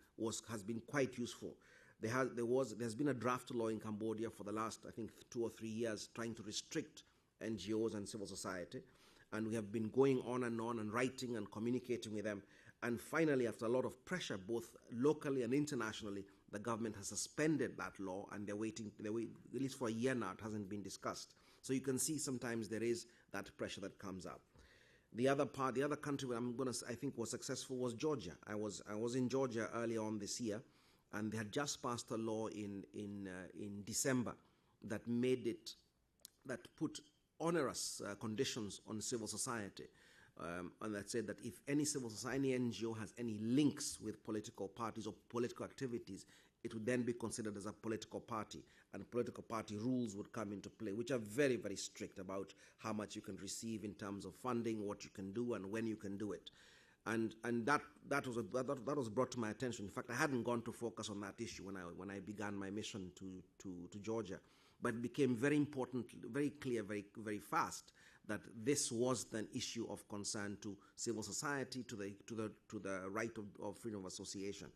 has been quite useful. There's been a draft law in Cambodia for the last, I think, 2 or 3 years trying to restrict NGOs and civil society, and we have been going on and writing and communicating with them, and finally, after a lot of pressure, both locally and internationally, the government has suspended that law, and they're waiting, at least for a year now, it hasn't been discussed. So you can see sometimes there is that pressure that comes up. The other country where I think was successful was Georgia. I was in Georgia earlier on this year, and they had just passed a law in December that put onerous conditions on civil society. And that said that if any civil society, any NGO has any links with political parties or political activities, it would then be considered as a political party, and political party rules would come into play, which are very, very strict about how much you can receive in terms of funding, what you can do, and when you can do it. And that was brought to my attention. In fact, I hadn't gone to focus on that issue when I began my mission to Georgia, but it became very important, very clear, very, very fast that this was an issue of concern to civil society, to the right of freedom of association,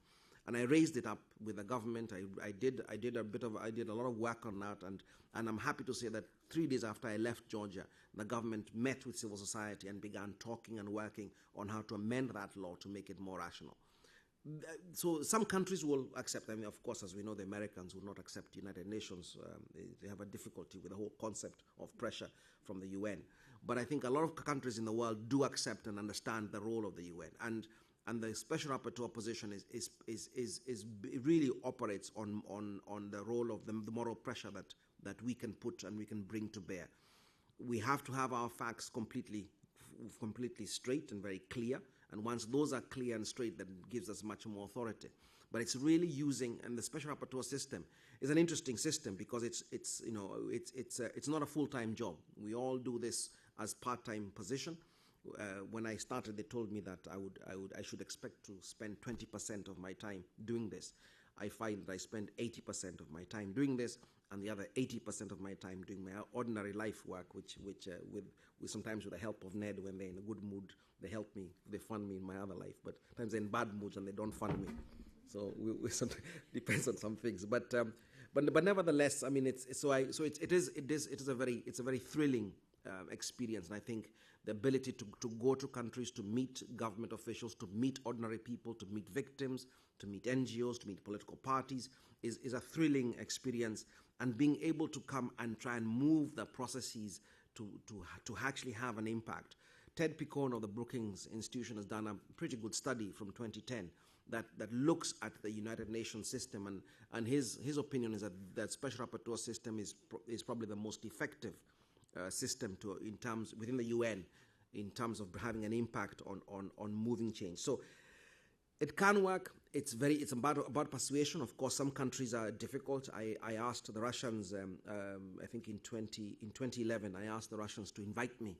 and I raised it up with the government. I did a lot of work on that, and I'm happy to say that 3 days after I left Georgia, the government met with civil society and began talking and working on how to amend that law to make it more rational. So some countries will accept. I mean, of course, as we know, the Americans will not accept United Nations. They have a difficulty with the whole concept of pressure from the UN. But I think a lot of countries in the world do accept and understand the role of the UN. And the special rapporteur position it really operates on the role of the moral pressure that we can put and we can bring to bear. We have to have our facts completely straight and very clear. And once those are clear and straight, that gives us much more authority. But it's really using, and the special rapporteur system is an interesting system because it's not a full-time job. We all do this as part-time position. When I started, they told me that I should expect to spend 20% of my time doing this. I find that I spend 80% of my time doing this, and the other 80% of my time doing my ordinary life work, which with sometimes with the help of Ned when they're in a good mood, they help me, they fund me in my other life. But sometimes they're in bad moods and they don't fund me. So we depends on some things. But nevertheless, I mean, it is a very thrilling experience, and I think the ability to go to countries, to meet government officials, to meet ordinary people, to meet victims, to meet NGOs, to meet political parties is a thrilling experience. And being able to come and try and move the processes to actually have an impact. Ted Picone of the Brookings Institution has done a pretty good study from 2010 that looks at the United Nations system, and his opinion is that special rapporteur system is probably the most effective system within the UN in terms of having an impact on moving change. So it can work. It's about persuasion. Of course, some countries are difficult. I asked the Russians, I think in 2011, I asked the Russians to invite me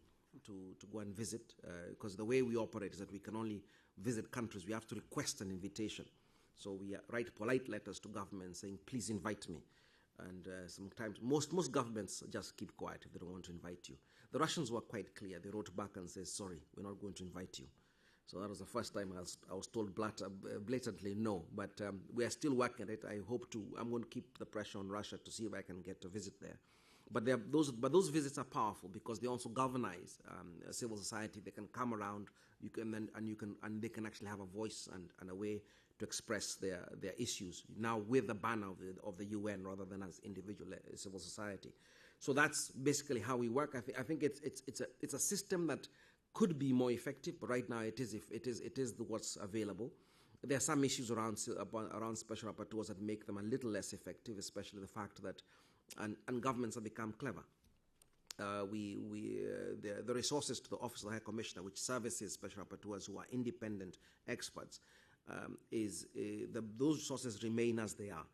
to go and visit, because the way we operate is that we can only visit countries. We have to request an invitation. So we write polite letters to governments saying, please invite me. And sometimes, most governments just keep quiet if they don't want to invite you. The Russians were quite clear. They wrote back and said, sorry, we're not going to invite you. So that was the first time I was told blatantly no. But we are still working at it. I'm going to keep the pressure on Russia to see if I can get to visit there. But those visits are powerful because they also galvanize civil society. They can come around. They can actually have a voice and a way to express their issues now with the banner of the UN rather than as individual civil society. So that's basically how we work. I think it's a system that could be more effective, but right now it is what's available. There are some issues around special rapporteurs that make them a little less effective, especially the fact that and governments have become clever. The resources to the Office of the High Commissioner, which services special rapporteurs who are independent experts, those resources remain as they are.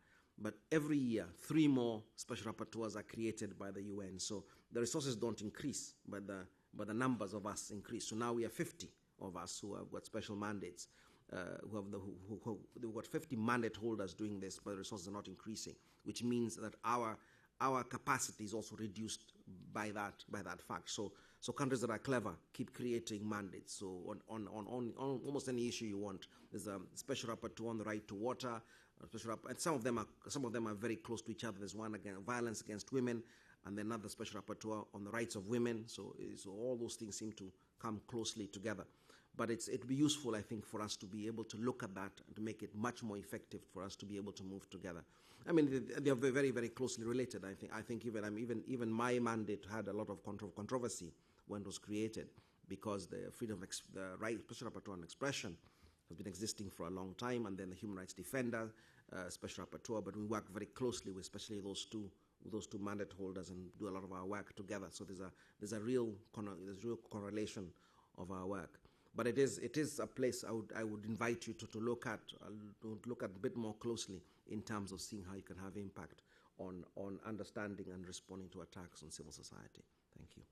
But every year, 3 more special rapporteurs are created by the UN. So the resources don't increase, but the numbers of us increase. So now we have 50 of us who have got special mandates. We've got 50 mandate holders doing this, but the resources are not increasing, which means that our capacity is also reduced by that fact. So countries that are clever keep creating mandates. So on almost any issue you want, there's a special rapporteur on the right to water. And some of them are very close to each other. There's one against violence against women, and then another special rapporteur on the rights of women. So all those things seem to come closely together. But it'd be useful, I think, for us to be able to look at that and to make it much more effective for us to be able to move together. I mean, they are very, very closely related. I think even my mandate had a lot of controversy when it was created, because the right special rapporteur on expression has been existing for a long time, and then the human rights defender, special rapporteur. But we work very closely with especially those two mandate holders and do a lot of our work together. So there's a real correlation of our work. But it is a place I would invite you to look at a bit more closely in terms of seeing how you can have impact on understanding and responding to attacks on civil society. Thank you.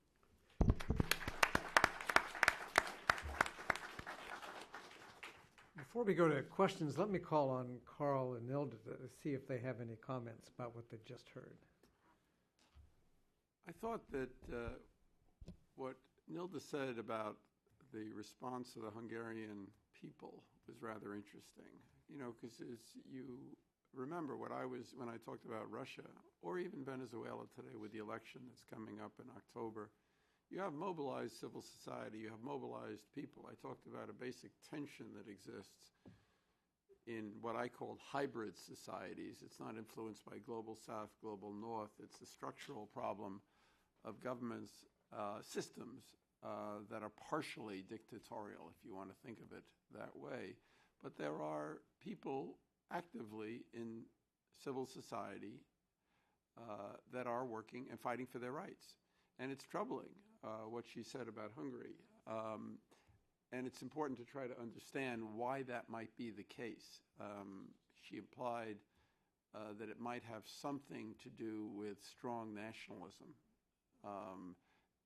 Before we go to questions, let me call on Carl and Nilda to see if they have any comments about what they just heard. I thought that what Nilda said about the response of the Hungarian people was rather interesting. Because as you remember when I talked about Russia, or even Venezuela today with the election that's coming up in October, you have mobilized civil society, you have mobilized people. I talked about a basic tension that exists. in what I call hybrid societies. It's not influenced by global south, global north. It's a structural problem of governments, systems that are partially dictatorial, if you want to think of it that way. But there are people actively in civil society that are working and fighting for their rights. And it's troubling what she said about Hungary. And it's important to try to understand why that might be the case. She implied that it might have something to do with strong nationalism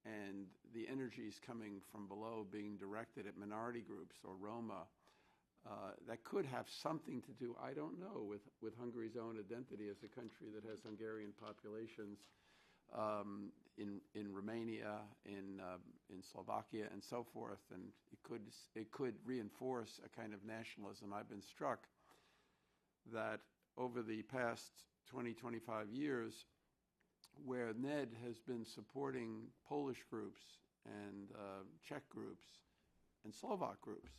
and the energies coming from below being directed at minority groups or Roma. That could have something to do, I don't know, with Hungary's own identity as a country that has Hungarian populations in Romania, in Slovakia, and so forth, and it could reinforce a kind of nationalism. I've been struck that over the past 20, 25 years, where NED has been supporting Polish groups and Czech groups and Slovak groups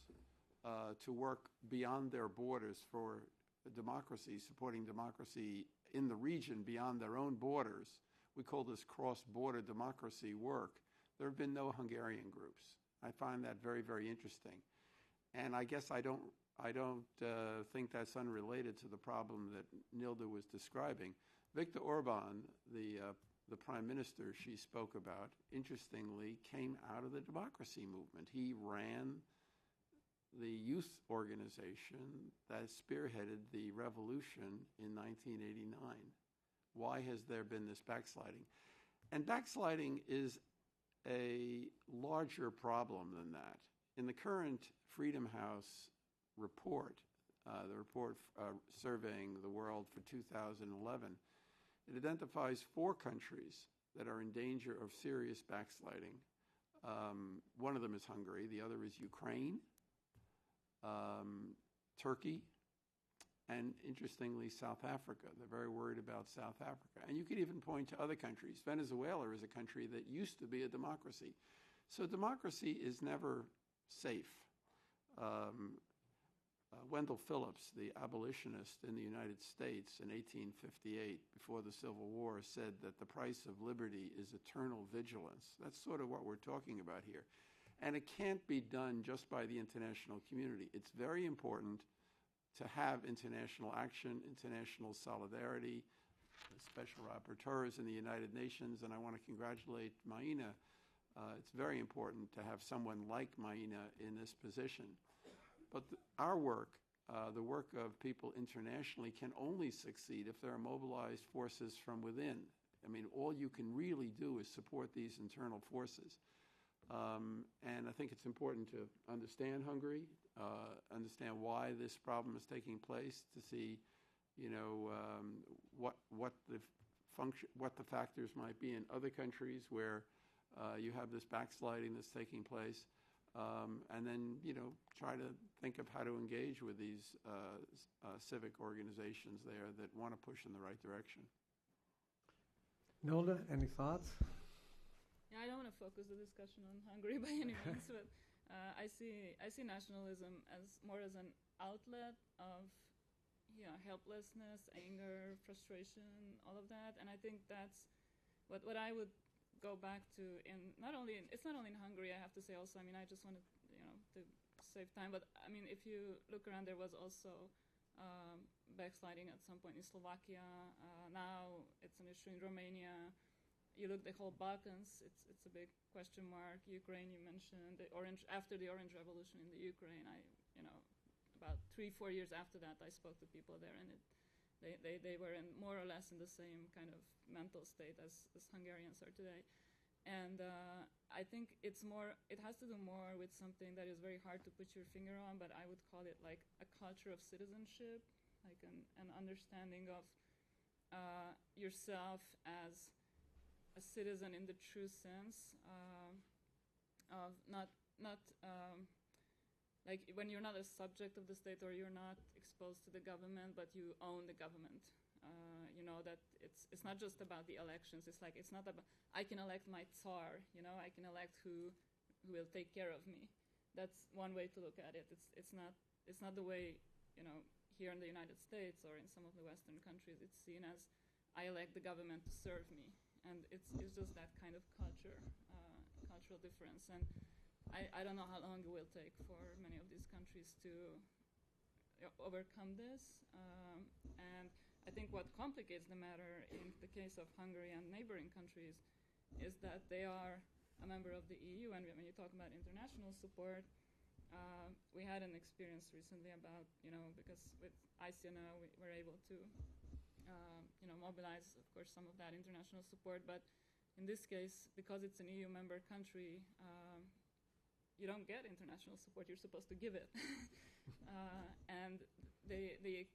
to work beyond their borders for democracy, supporting democracy in the region beyond their own borders. We call this cross-border democracy work. There have been no Hungarian groups. I find that very, very interesting. And I guess I don't think that's unrelated to the problem that Nilda was describing. Viktor Orban, the prime minister she spoke about, interestingly, came out of the democracy movement. He ran the youth organization that spearheaded the revolution in 1989. Why has there been this backsliding? And backsliding is a larger problem than that. In the current Freedom House report, the report surveying the world for 2011, it identifies 4 countries that are in danger of serious backsliding. One of them is Hungary. The other is Ukraine, Turkey, and interestingly, South Africa. They're very worried about South Africa. And you could even point to other countries. Venezuela is a country that used to be a democracy. So democracy is never safe. Wendell Phillips, the abolitionist in the United States in 1858, before the Civil War, said that the price of liberty is eternal vigilance. That's sort of what we're talking about here. And it can't be done just by the international community. It's very important to have international action, international solidarity, special rapporteurs in the United Nations, and I want to congratulate Maïna. It's very important to have someone like Maïna in this position. But our work, the work of people internationally, can only succeed if there are mobilized forces from within. I mean, all you can really do is support these internal forces. And I think it's important to understand Hungary, understand why this problem is taking place, to see, what the factors might be in other countries where you have this backsliding that's taking place, and then try to think of how to engage with these civic organizations there that want to push in the right direction. Nilda, any thoughts? Yeah, I don't want to focus the discussion on Hungary by any means, but I see nationalism as more as an outlet of helplessness, anger, frustration, all of that, and I think that's what I would go back to. It's not only in Hungary. I have to say also. I mean, I just wanted to save time, but I mean, if you look around, there was also backsliding at some point in Slovakia. Now it's an issue in Romania. You look the whole Balkans, it's a big question mark. Ukraine, you mentioned after the Orange Revolution in the Ukraine. About 3-4 years after that, I spoke to people there, and they were in more or less in the same kind of mental state as Hungarians are today. And I think it has to do more with something that is very hard to put your finger on, but I would call it like a culture of citizenship, like an understanding of yourself as a citizen in the true sense of not like when you're not a subject of the state or you're not exposed to the government, but you own the government. That it's not just about the elections. It's like it's not about I can elect my tsar. I can elect who will take care of me. That's one way to look at it. It's not the way here in the United States or in some of the Western countries, it's seen as I elect the government to serve me, and it's just that kind of cultural difference. And I don't know how long it will take for many of these countries to overcome this. And I think what complicates the matter in the case of Hungary and neighboring countries is that they are a member of the EU, and when you talk about international support, we had an experience recently about, because with ICNO we were able to, mobilize, of course, some of that international support, but in this case, because it's an EU member country, you don't get international support, you're supposed to give it. And the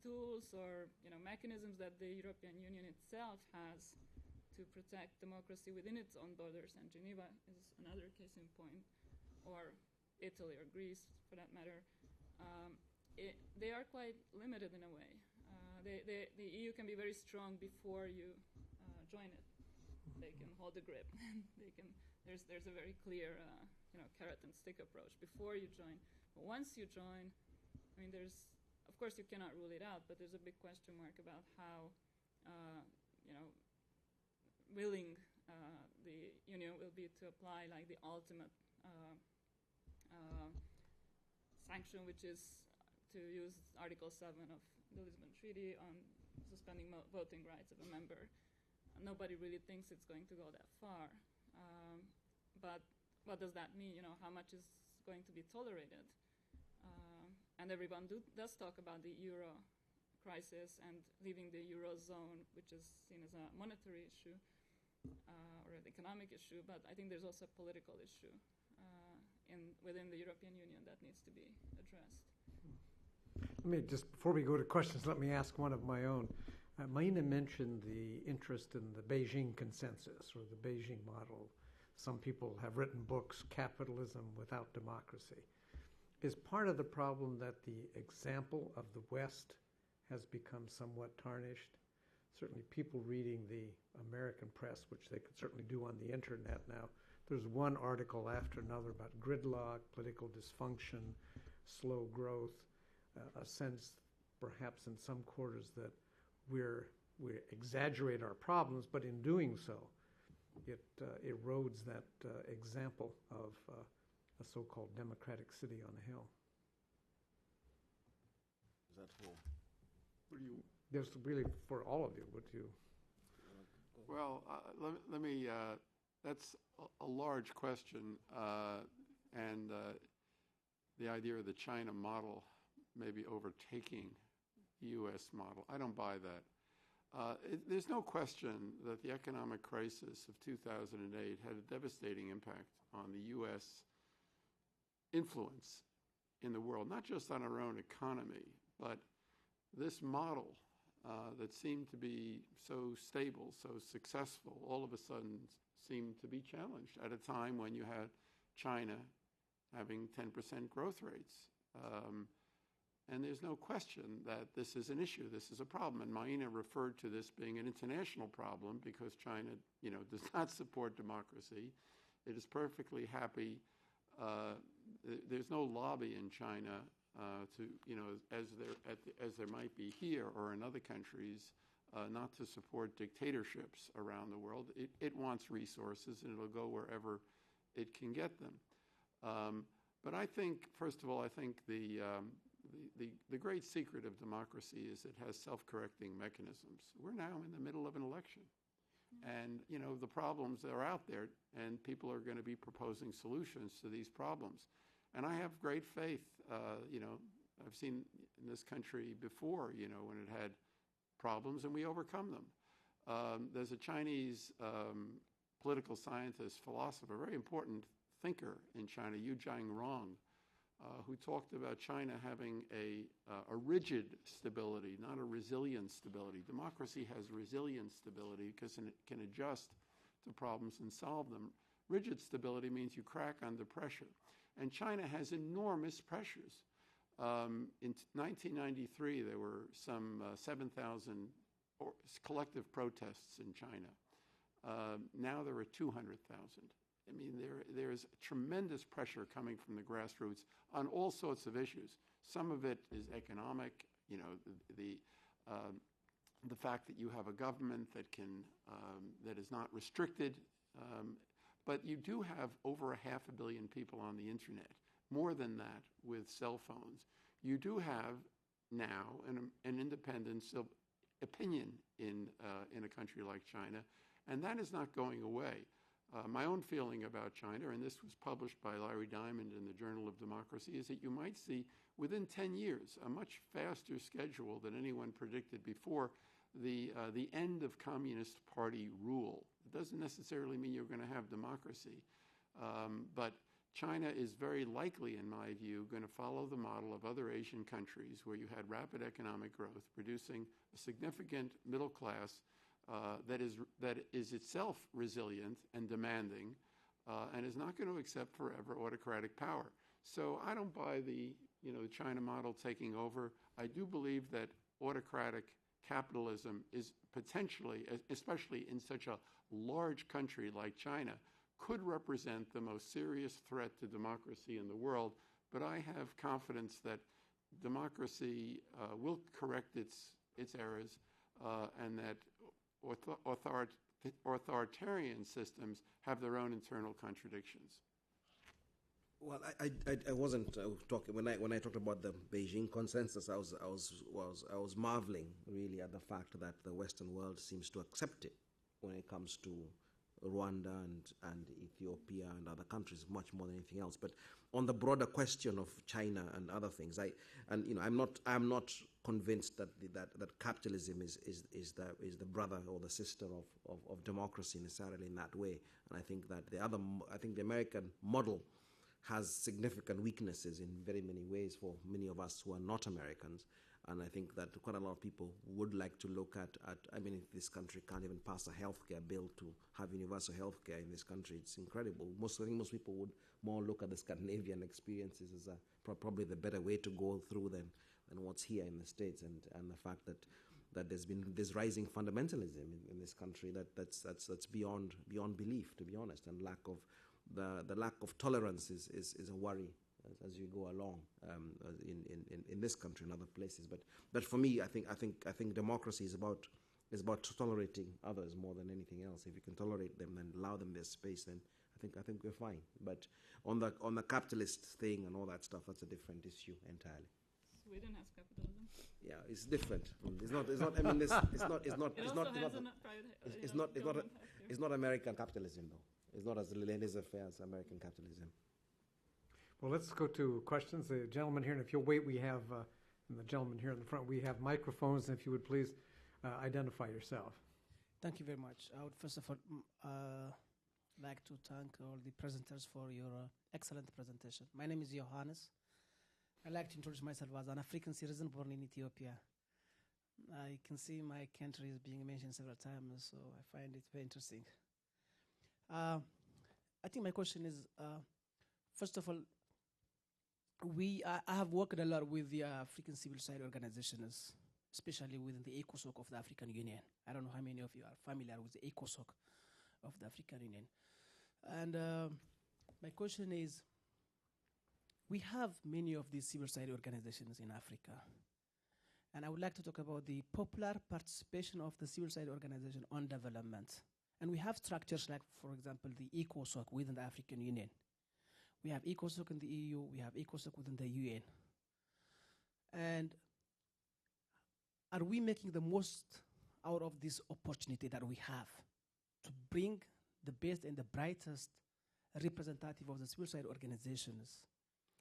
tools or mechanisms that the European Union itself has to protect democracy within its own borders, and Geneva is another case in point, or Italy or Greece for that matter, they are quite limited in a way. The EU can be very strong before you join it. They can hold the grip. There's a very clear carrot and stick approach before you join. But once you join, I mean, of course you cannot rule it out, but there's a big question mark about how willing the Union will be to apply like the ultimate sanction, which is to use Article 7 of the Lisbon Treaty on suspending voting rights of a member. Nobody really thinks it's going to go that far. But what does that mean? How much is going to be tolerated? And everyone does talk about the euro crisis and leaving the eurozone, which is seen as a monetary issue or an economic issue. But I think there's also a political issue within the European Union that needs to be addressed. Let me just, before we go to questions, let me ask one of my own. Maina mentioned the interest in the Beijing consensus or the Beijing model. Some people have written books, Capitalism Without Democracy. Is part of the problem that the example of the West has become somewhat tarnished? Certainly people reading the American press, which they could certainly do on the internet now, there's one article after another about gridlock, political dysfunction, slow growth, a sense perhaps in some quarters that we exaggerate our problems, but in doing so, it erodes that example of a so-called democratic city on a hill. Is that for? What do you? There's really for all of you. Would you? Well, let me. That's a large question, and the idea of the China model maybe overtaking the U.S. model. I don't buy that. There's no question that the economic crisis of 2008 had a devastating impact on the U.S. influence in the world, not just on our own economy, but this model that seemed to be so stable, so successful, all of a sudden seemed to be challenged at a time when you had China having 10% growth rates. And there's no question that this is an issue, this is a problem. And Maina referred to this being an international problem because China, does not support democracy. It is perfectly happy. There's no lobby in China to, as there might be here or in other countries, not to support dictatorships around the world. It wants resources, and it'll go wherever it can get them. But I think, first of all, the great secret of democracy is it has self-correcting mechanisms. We're now in the middle of an election. And, the problems are out there, and people are going to be proposing solutions to these problems. And I have great faith. I've seen in this country before, when it had problems, and we overcome them. There's a Chinese political scientist, philosopher, very important thinker in China, Yu Jiangrong, who talked about China having a rigid stability, not a resilient stability. Democracy has resilient stability because it can adjust to problems and solve them. Rigid stability means you crack under pressure. And China has enormous pressures. In 1993, there were some 7,000 collective protests in China. Now there are 200,000. I mean, there is tremendous pressure coming from the grassroots on all sorts of issues. Some of it is economic, the fact that you have a government that that is not restricted, but you do have over 500 million people on the internet, more than that with cell phones. You do have now an independence of opinion in a country like China, and that is not going away. My own feeling about China, and this was published by Larry Diamond in the Journal of Democracy, is that you might see within 10 years a much faster schedule than anyone predicted before, the end of Communist Party rule. It doesn't necessarily mean you're going to have democracy, but China is very likely, in my view, going to follow the model of other Asian countries where you had rapid economic growth, producing a significant middle class that is itself resilient and demanding, and is not going to accept forever autocratic power. So I don't buy the China model taking over. I do believe that autocratic capitalism is potentially, especially in such a large country like China, could represent the most serious threat to democracy in the world. But I have confidence that democracy will correct its errors, and that authoritarian systems have their own internal contradictions. Well, I wasn't talking when I talked about the Beijing consensus. I was marveling really at the fact that the Western world seems to accept it when it comes to Rwanda and Ethiopia and other countries much more than anything else. But on the broader question of China and other things, I'm not convinced that capitalism is the brother or the sister of democracy necessarily in that way. And I think that the American model has significant weaknesses in very many ways for many of us who are not Americans. And I think that quite a lot of people would like to look at if this country can't even pass a healthcare bill to have universal healthcare in this country, it's incredible. I think most people would more look at the Scandinavian experiences as probably the better way to go through than what's here in the States, and the fact that there's been this rising fundamentalism in this country that's beyond belief, to be honest, and the lack of tolerance is a worry as you go along in this country and other places. But for me, I think democracy is about tolerating others more than anything else. If you can tolerate them and allow them their space, then I think we're fine. But on the capitalist thing and all that stuff, that's a different issue entirely. Sweden has capitalism. Yeah, it's different. It's not American capitalism though. It's not as laissez-faire as American capitalism. Well, let's go to questions. The gentleman here, and if you'll wait, we have, and the gentleman here in the front, we have microphones, and if you would please identify yourself. Thank you very much. I would first of all like to thank all the presenters for your excellent presentation. My name is Johannes. I'd like to introduce myself as an African citizen born in Ethiopia. I can see my country is being mentioned several times, so I find it very interesting. I think my question is, first of all, I have worked a lot with the African civil society organizations, especially within the ECOSOC of the African Union. I don't know how many of you are familiar with the ECOSOC of the African Union. And my question is, we have many of these civil society organizations in Africa. And I would like to talk about the popular participation of the civil society organization on development. And we have structures like, for example, the ECOSOC within the African Union. We have ECOSOC in the EU, we have ECOSOC within the UN. And are we making the most out of this opportunity that we have to bring the best and the brightest representative of the civil society organizations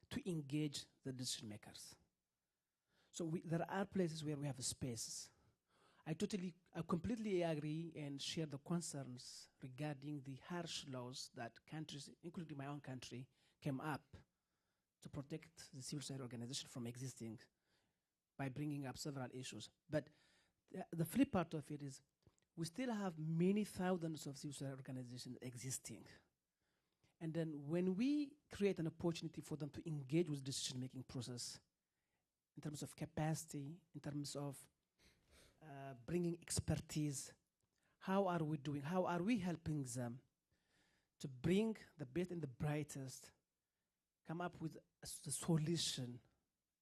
to engage the decision makers? So there are places where we have spaces. I completely agree and share the concerns regarding the harsh laws that countries, including my own country, came up to protect the civil society organization from existing by bringing up several issues. But the flip part of it is we still have many thousands of civil society organizations existing. And then when we create an opportunity for them to engage with the decision-making process in terms of capacity, in terms of bringing expertise, how are we doing? How are we helping them to bring the best and the brightest, come up with a solution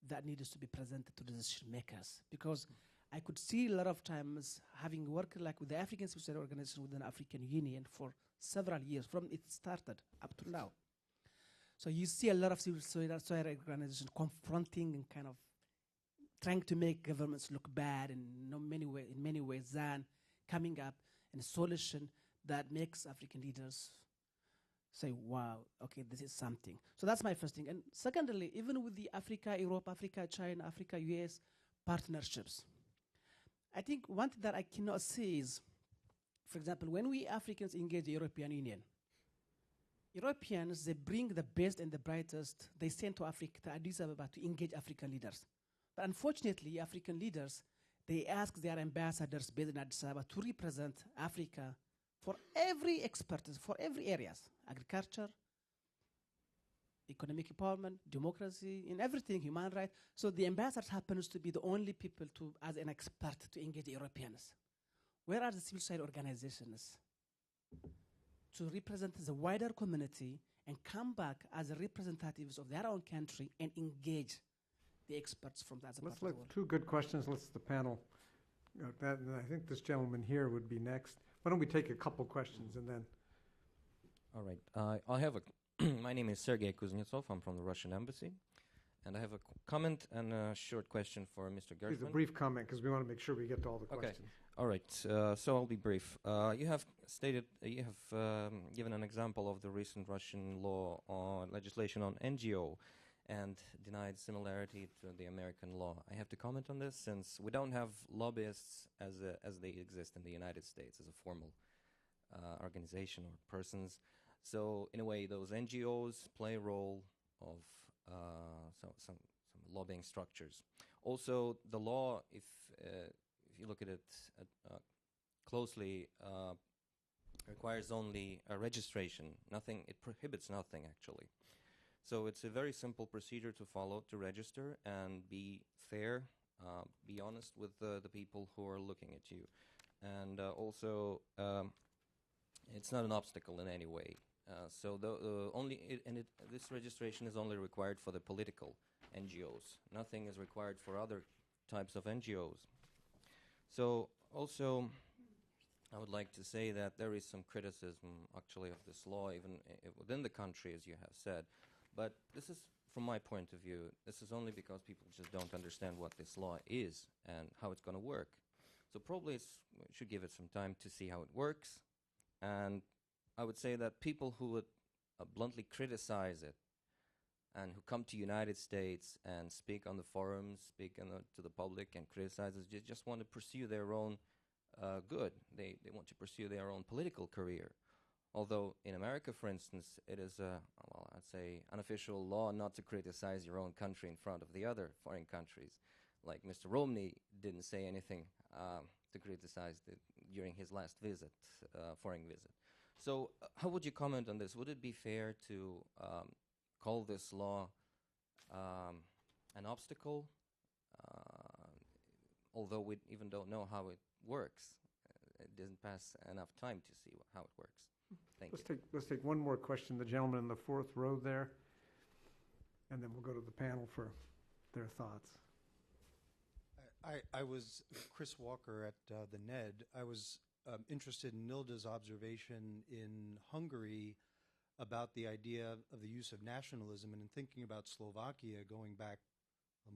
that needs to be presented to the decision makers. Because I could see a lot of times, having worked like with the African Civil Society Organization within the African Union for several years, from it started up to now. So you see a lot of civil society organizations confronting and kind of trying to make governments look bad in many ways than coming up in a solution that makes African leaders say, wow, okay, this is something. So that's my first thing. And secondly, even with the Africa, Europe, Africa, China, Africa, US partnerships, I think one thing that I cannot see is, for example, when we Africans engage the European Union, Europeans, they bring the best and the brightest, they send to Africa, to Addis Ababa, to engage African leaders. But unfortunately, African leaders, they ask their ambassadors based in Addis Ababa to represent Africa for every expertise, for every areas, agriculture, economic empowerment, democracy, in everything, human rights. So the ambassadors happens to be the only people to, as an expert, to engage the Europeans. Where are the civil society organizations to represent the wider community and come back as representatives of their own country and engage the experts from that part of the world? Two good questions. Let's the panel. And I think this gentleman here would be next. Why don't we take a couple questions and then. All right. I have a. My name is Sergei Kuznetsov. I'm from the Russian Embassy. And I have a comment and a short question for Mr. Gershman. Please, a brief comment, because we want to make sure we get to all the questions. All right. So I'll be brief. You have stated, you have given an example of the recent Russian law on legislation on NGO and denied similarity to the American law. I have to comment on this since we don't have lobbyists as they exist in the United States as a formal organization or persons. So in a way, those NGOs play a role of some lobbying structures. Also, the law, if you look at it closely, requires only a registration. Nothing. It prohibits nothing actually. So it's a very simple procedure to follow to register and be fair, be honest with the people who are looking at you, and also it's not an obstacle in any way. So this registration is only required for the political NGOs. Nothing is required for other types of NGOs. So also, I would like to say that there is some criticism actually of this law, even within the country, as you have said. But this is, from my point of view, this is only because people just don't understand what this law is and how it's going to work. So probably we should give it some time to see how it works. And I would say that people who would bluntly criticize it and who come to United States and speak on the forums, speak to the public and criticize us, just want to pursue their own good. They want to pursue their own political career. Although in America, for instance, it is I'd say unofficial law not to criticize your own country in front of the other foreign countries. Like Mr. Romney didn't say anything to criticize during his last visit, foreign visit. So how would you comment on this? Would it be fair to call this law an obstacle, although we even don't know how it works? It didn't pass enough time to see how it works. Thank you. Let's take one more question. The gentleman in the fourth row there, and then we'll go to the panel for their thoughts. I was Chris Walker at the NED. I was interested in Nilda's observation in Hungary about the idea of the use of nationalism, and in thinking about Slovakia going back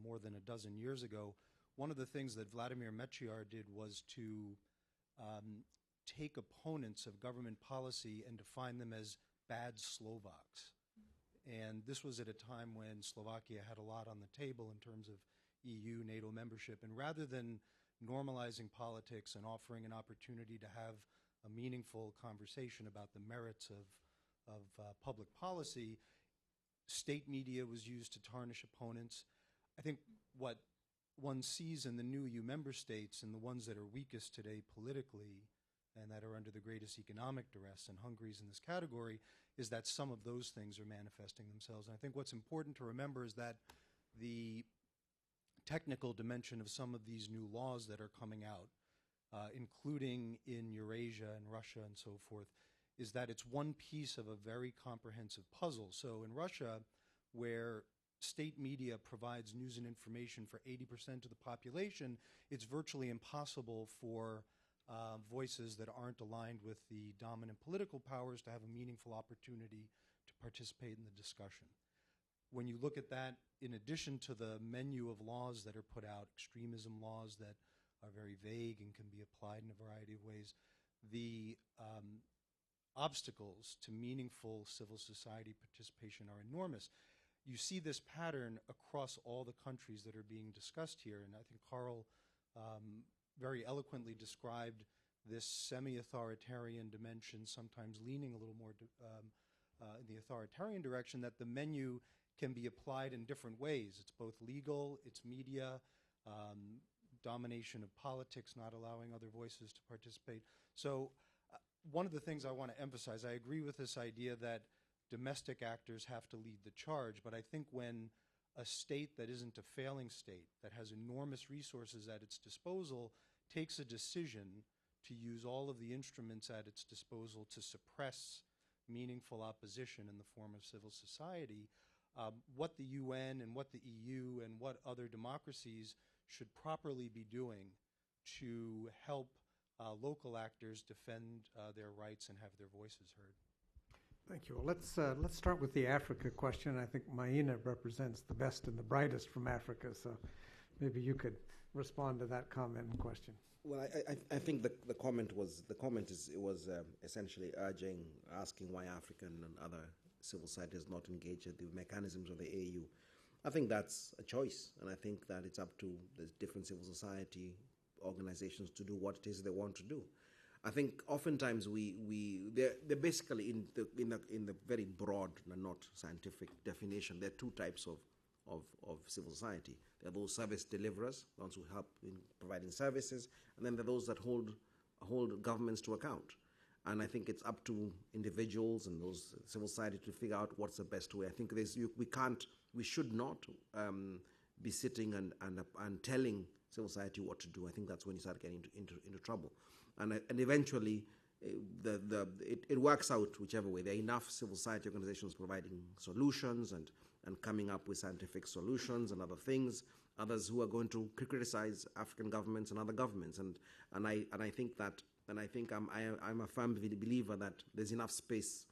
more than a dozen years ago. One of the things that Vladimir Mečiar did was to take opponents of government policy and define them as bad Slovaks. And this was at a time when Slovakia had a lot on the table in terms of EU, NATO membership. And rather than normalizing politics and offering an opportunity to have a meaningful conversation about the merits of public policy, state media was used to tarnish opponents. I think what one sees in the new EU member states and the ones that are weakest today politically and that are under the greatest economic duress, and Hungary's in this category, is that some of those things are manifesting themselves. And I think what's important to remember is that the technical dimension of some of these new laws that are coming out, including in Eurasia and Russia and so forth, is that it's one piece of a very comprehensive puzzle. So in Russia, where state media provides news and information for 80% of the population, it's virtually impossible for voices that aren't aligned with the dominant political powers to have a meaningful opportunity to participate in the discussion. When you look at that, in addition to the menu of laws that are put out, extremism laws that are very vague and can be applied in a variety of ways, the obstacles to meaningful civil society participation are enormous. You see this pattern across all the countries that are being discussed here, and I think Carl very eloquently described this semi-authoritarian dimension, sometimes leaning a little more in the authoritarian direction, that the menu can be applied in different ways. It's both legal, it's media, domination of politics, not allowing other voices to participate. So one of the things I want to emphasize, I agree with this idea that domestic actors have to lead the charge, but I think when a state that isn't a failing state, that has enormous resources at its disposal, takes a decision to use all of the instruments at its disposal to suppress meaningful opposition in the form of civil society, what the UN and what the EU and what other democracies should properly be doing to help local actors defend their rights and have their voices heard. Thank you. Well, let's start with the Africa question. I think Maina represents the best and the brightest from Africa, so maybe you could respond to that comment and question. Well, I think the comment was essentially asking why African and other civil society is not engaged in the mechanisms of the AU. I think that's a choice, and I think that it's up to the different civil society organizations to do what it is they want to do. I think oftentimes they're basically in the very broad and not scientific definition. There are two types of civil society. There are those service deliverers, the ones who help in providing services, and then there are those that hold governments to account. And I think it's up to individuals and those civil society to figure out what's the best way. I think we should not be sitting and telling civil society what to do. I think that's when you start getting into trouble. And eventually, it works out whichever way. There are enough civil society organizations providing solutions and coming up with scientific solutions and other things. Others who are going to criticize African governments and other governments. And I think I'm a firm believer that there's enough space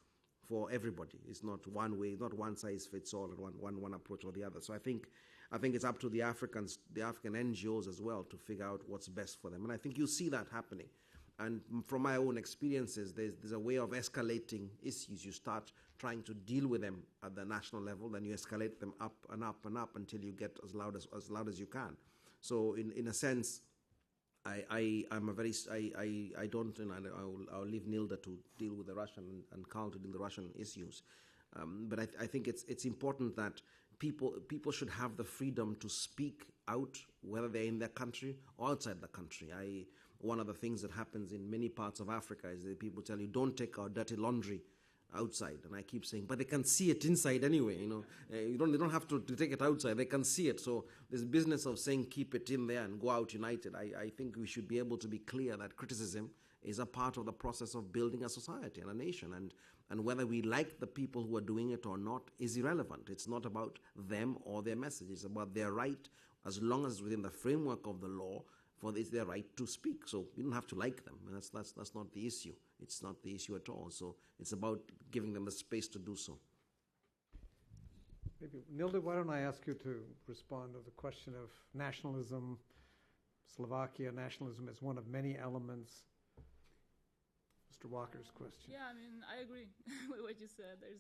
for everybody. It's not one way, not one size fits all, and one approach or the other. So I think it's up to the African NGOs as well to figure out what's best for them. And I think you see that happening. And from my own experiences, there's a way of escalating issues. You start trying to deal with them at the national level, then you escalate them up and up and up until you get as loud as you can. So in a sense, I'll leave Nilda to deal with the Russian and Carl to deal with the Russian issues. But I think it's important that people should have the freedom to speak out, whether they're in their country or outside the country. One of the things that happens in many parts of Africa is that people tell you, don't take our dirty laundry outside. And I keep saying, but they can see it inside anyway. They don't have to take it outside. They can see it. So this business of saying keep it in there and go out united, I think we should be able to be clear that criticism is a part of the process of building a society and a nation. And whether we like the people who are doing it or not is irrelevant. It's not about them or their message. It's about their right, as long as within the framework of the law, for it's their right to speak. So you don't have to like them. That's not the issue. It's not the issue at all. So it's about giving them the space to do so. Maybe, Nilda, why don't I ask you to respond to the question of nationalism? Slovakia nationalism is one of many elements. Mr. Walker's question. Yeah, I agree with what you said. I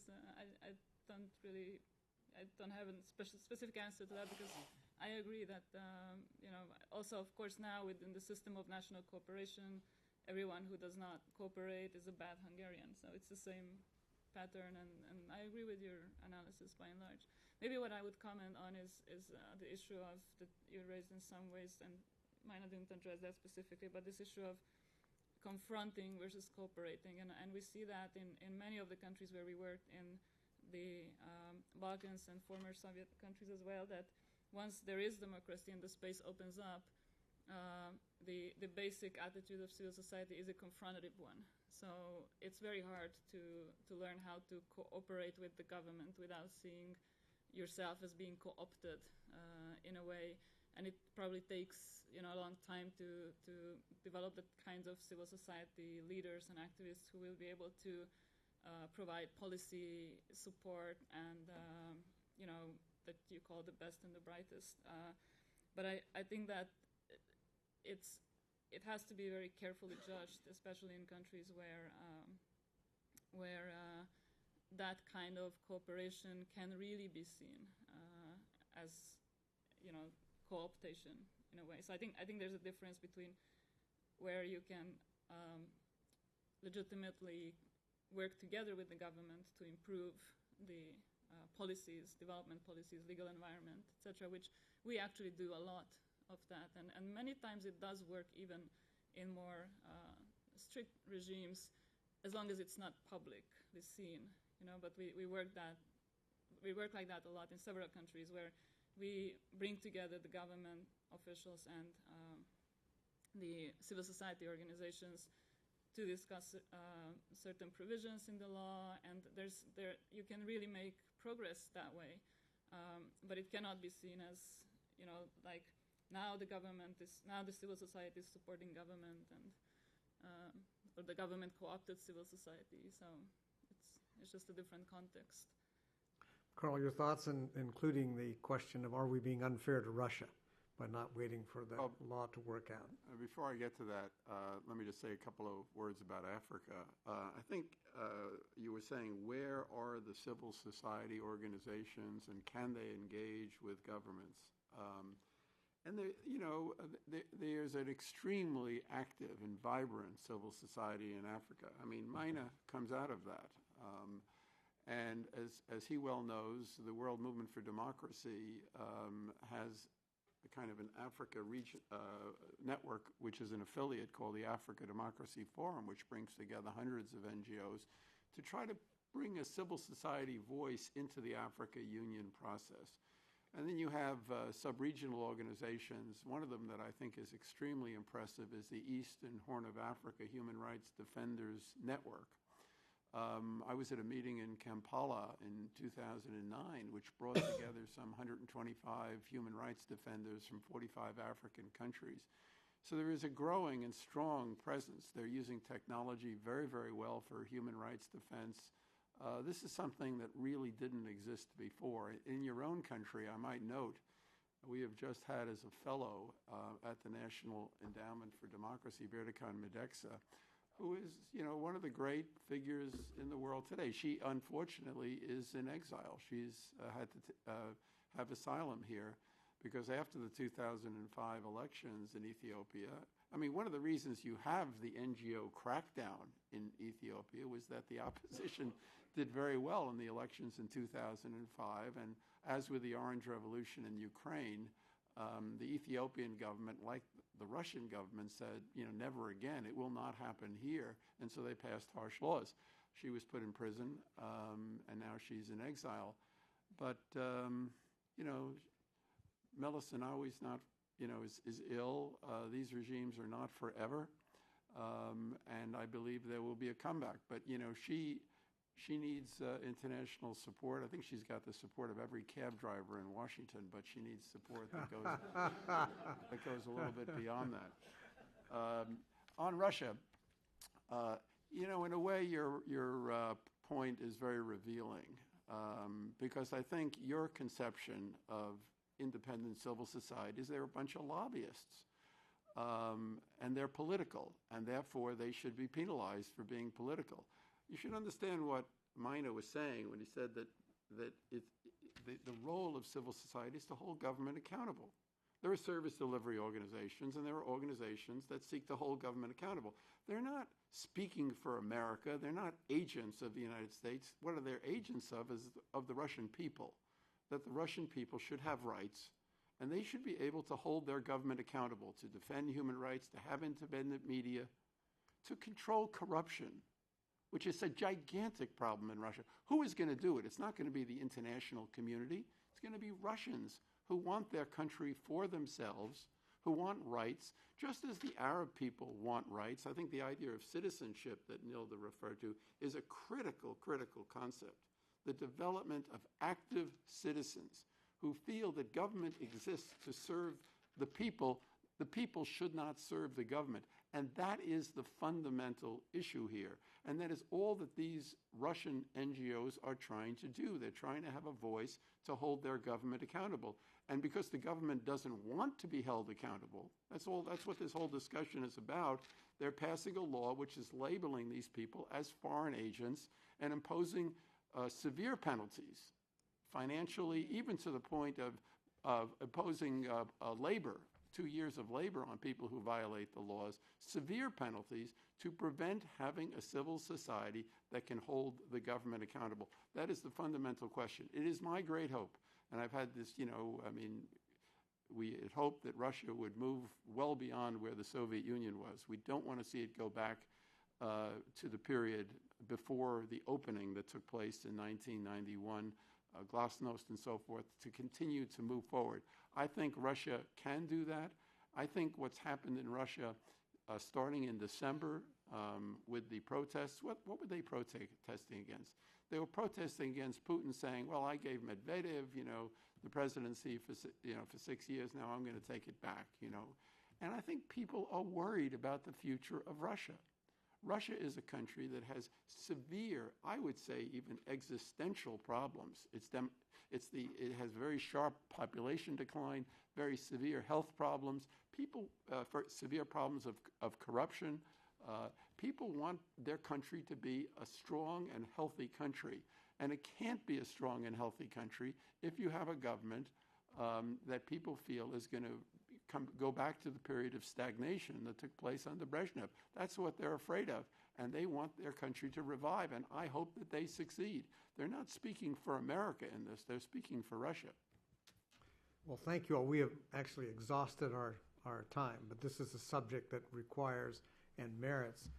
don't have a specific answer to that because I agree that, also, of course, now within the system of national cooperation, everyone who does not cooperate is a bad Hungarian. So it's the same pattern, and I agree with your analysis by and large. Maybe what I would comment on is the issue of that you raised in some ways, and Maina didn't address that specifically, but this issue of confronting versus cooperating. And we see that in many of the countries where we worked in the Balkans and former Soviet countries as well, that once there is democracy and the space opens up, the basic attitude of civil society is a confrontative one. So it's very hard to learn how to cooperate with the government without seeing, yourself as being co-opted in a way, and it probably takes a long time to develop the kinds of civil society leaders and activists who will be able to provide policy support and that you call the best and the brightest. But I think that it has to be very carefully judged, especially in countries where that kind of cooperation can really be seen as co-optation in a way. So I think there's a difference between where you can legitimately work together with the government to improve the policies, development policies, legal environment, etc., which we actually do a lot of that. And many times it does work even in more strict regimes, as long as it's not publicly seen. But we work like that a lot in several countries where we bring together the government officials and the civil society organizations to discuss certain provisions in the law, and you can really make progress that way. But it cannot be seen as like now the civil society is supporting government, and or the government co-opted civil society. So it's just a different context. Carl, your thoughts, including the question of are we being unfair to Russia by not waiting for the law to work out? Before I get to that, let me just say a couple of words about Africa. I think you were saying, where are the civil society organizations and can they engage with governments? And there's an extremely active and vibrant civil society in Africa. I mean, Maina comes out of that. And as he well knows, the World Movement for Democracy has a kind of an Africa region network, which is an affiliate called the Africa Democracy Forum, which brings together hundreds of NGOs to try to bring a civil society voice into the Africa Union process. And then you have sub-regional organizations. One of them that I think is extremely impressive is the Eastern Horn of Africa Human Rights Defenders Network. I was at a meeting in Kampala in 2009, which brought together some 125 human rights defenders from 45 African countries. So there is a growing and strong presence. They're using technology very, very well for human rights defense. This is something that really didn't exist before. In your own country, I might note, we have just had as a fellow at the National Endowment for Democracy, Berdekan Mideksa, who is, one of the great figures in the world today. She, unfortunately, is in exile. She's had to have asylum here because after the 2005 elections in Ethiopia, I mean, one of the reasons you have the NGO crackdown in Ethiopia was that the opposition did very well in the elections in 2005. And as with the Orange Revolution in Ukraine, the Ethiopian government, like the Russian government, said, never again. It will not happen here. And so they passed harsh laws. She was put in prison, and now she's in exile. But, Meles Zenawi is not, is ill. These regimes are not forever. And I believe there will be a comeback. But, she needs international support. I think she's got the support of every cab driver in Washington, but she needs support that goes a little bit beyond that. On Russia, in a way, your point is very revealing because I think your conception of independent civil society is they're a bunch of lobbyists. And they're political, and therefore they should be penalized for being political. You should understand what Maina was saying when he said that the role of civil society is to hold government accountable. There are service delivery organizations, and there are organizations that seek to hold government accountable. They're not speaking for America. They're not agents of the United States. What are they agents of is of the Russian people, that the Russian people should have rights, and they should be able to hold their government accountable, to defend human rights, to have independent media, to control corruption, which is a gigantic problem in Russia. Who is going to do it? It's not going to be the international community. It's going to be Russians who want their country for themselves, who want rights, just as the Arab people want rights. I think the idea of citizenship that Nilda referred to is a critical, critical concept. the development of active citizens who feel that government exists to serve the people should not serve the government. And that is the fundamental issue here. And that is all that these Russian NGOs are trying to do. They're trying to have a voice to hold their government accountable. And because the government doesn't want to be held accountable, that's what this whole discussion is about, they're passing a law which is labeling these people as foreign agents and imposing severe penalties, financially, even to the point of imposing labor, 2 years of labor on people who violate the laws, severe penalties to prevent having a civil society that can hold the government accountable. That is the fundamental question. It is my great hope, and I've had this, we had hoped that Russia would move well beyond where the Soviet Union was. We don't want to see it go back to the period before the opening that took place in 1991, Glasnost and so forth, to continue to move forward. I think Russia can do that. I think what's happened in Russia, starting in December with the protests, what were they protesting against? They were protesting against Putin saying, well, I gave Medvedev, the presidency for 6 years, now I'm going to take it back, And I think people are worried about the future of Russia. Russia is a country that has severe, I would say even existential problems. It has very sharp population decline, very severe health problems, severe problems of corruption. People want their country to be a strong and healthy country. And it can't be a strong and healthy country if you have a government that people feel is going to go back to the period of stagnation that took place under Brezhnev. That's what they're afraid of, and they want their country to revive, and I hope that they succeed. They're not speaking for America in this, they're speaking for Russia. Well, thank you all. We have actually exhausted our time, but this is a subject that requires and merits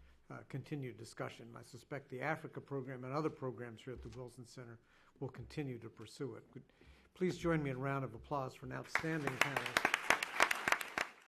continued discussion. I suspect the Africa program and other programs here at the Wilson Center will continue to pursue it. Please join me in a round of applause for an outstanding panel.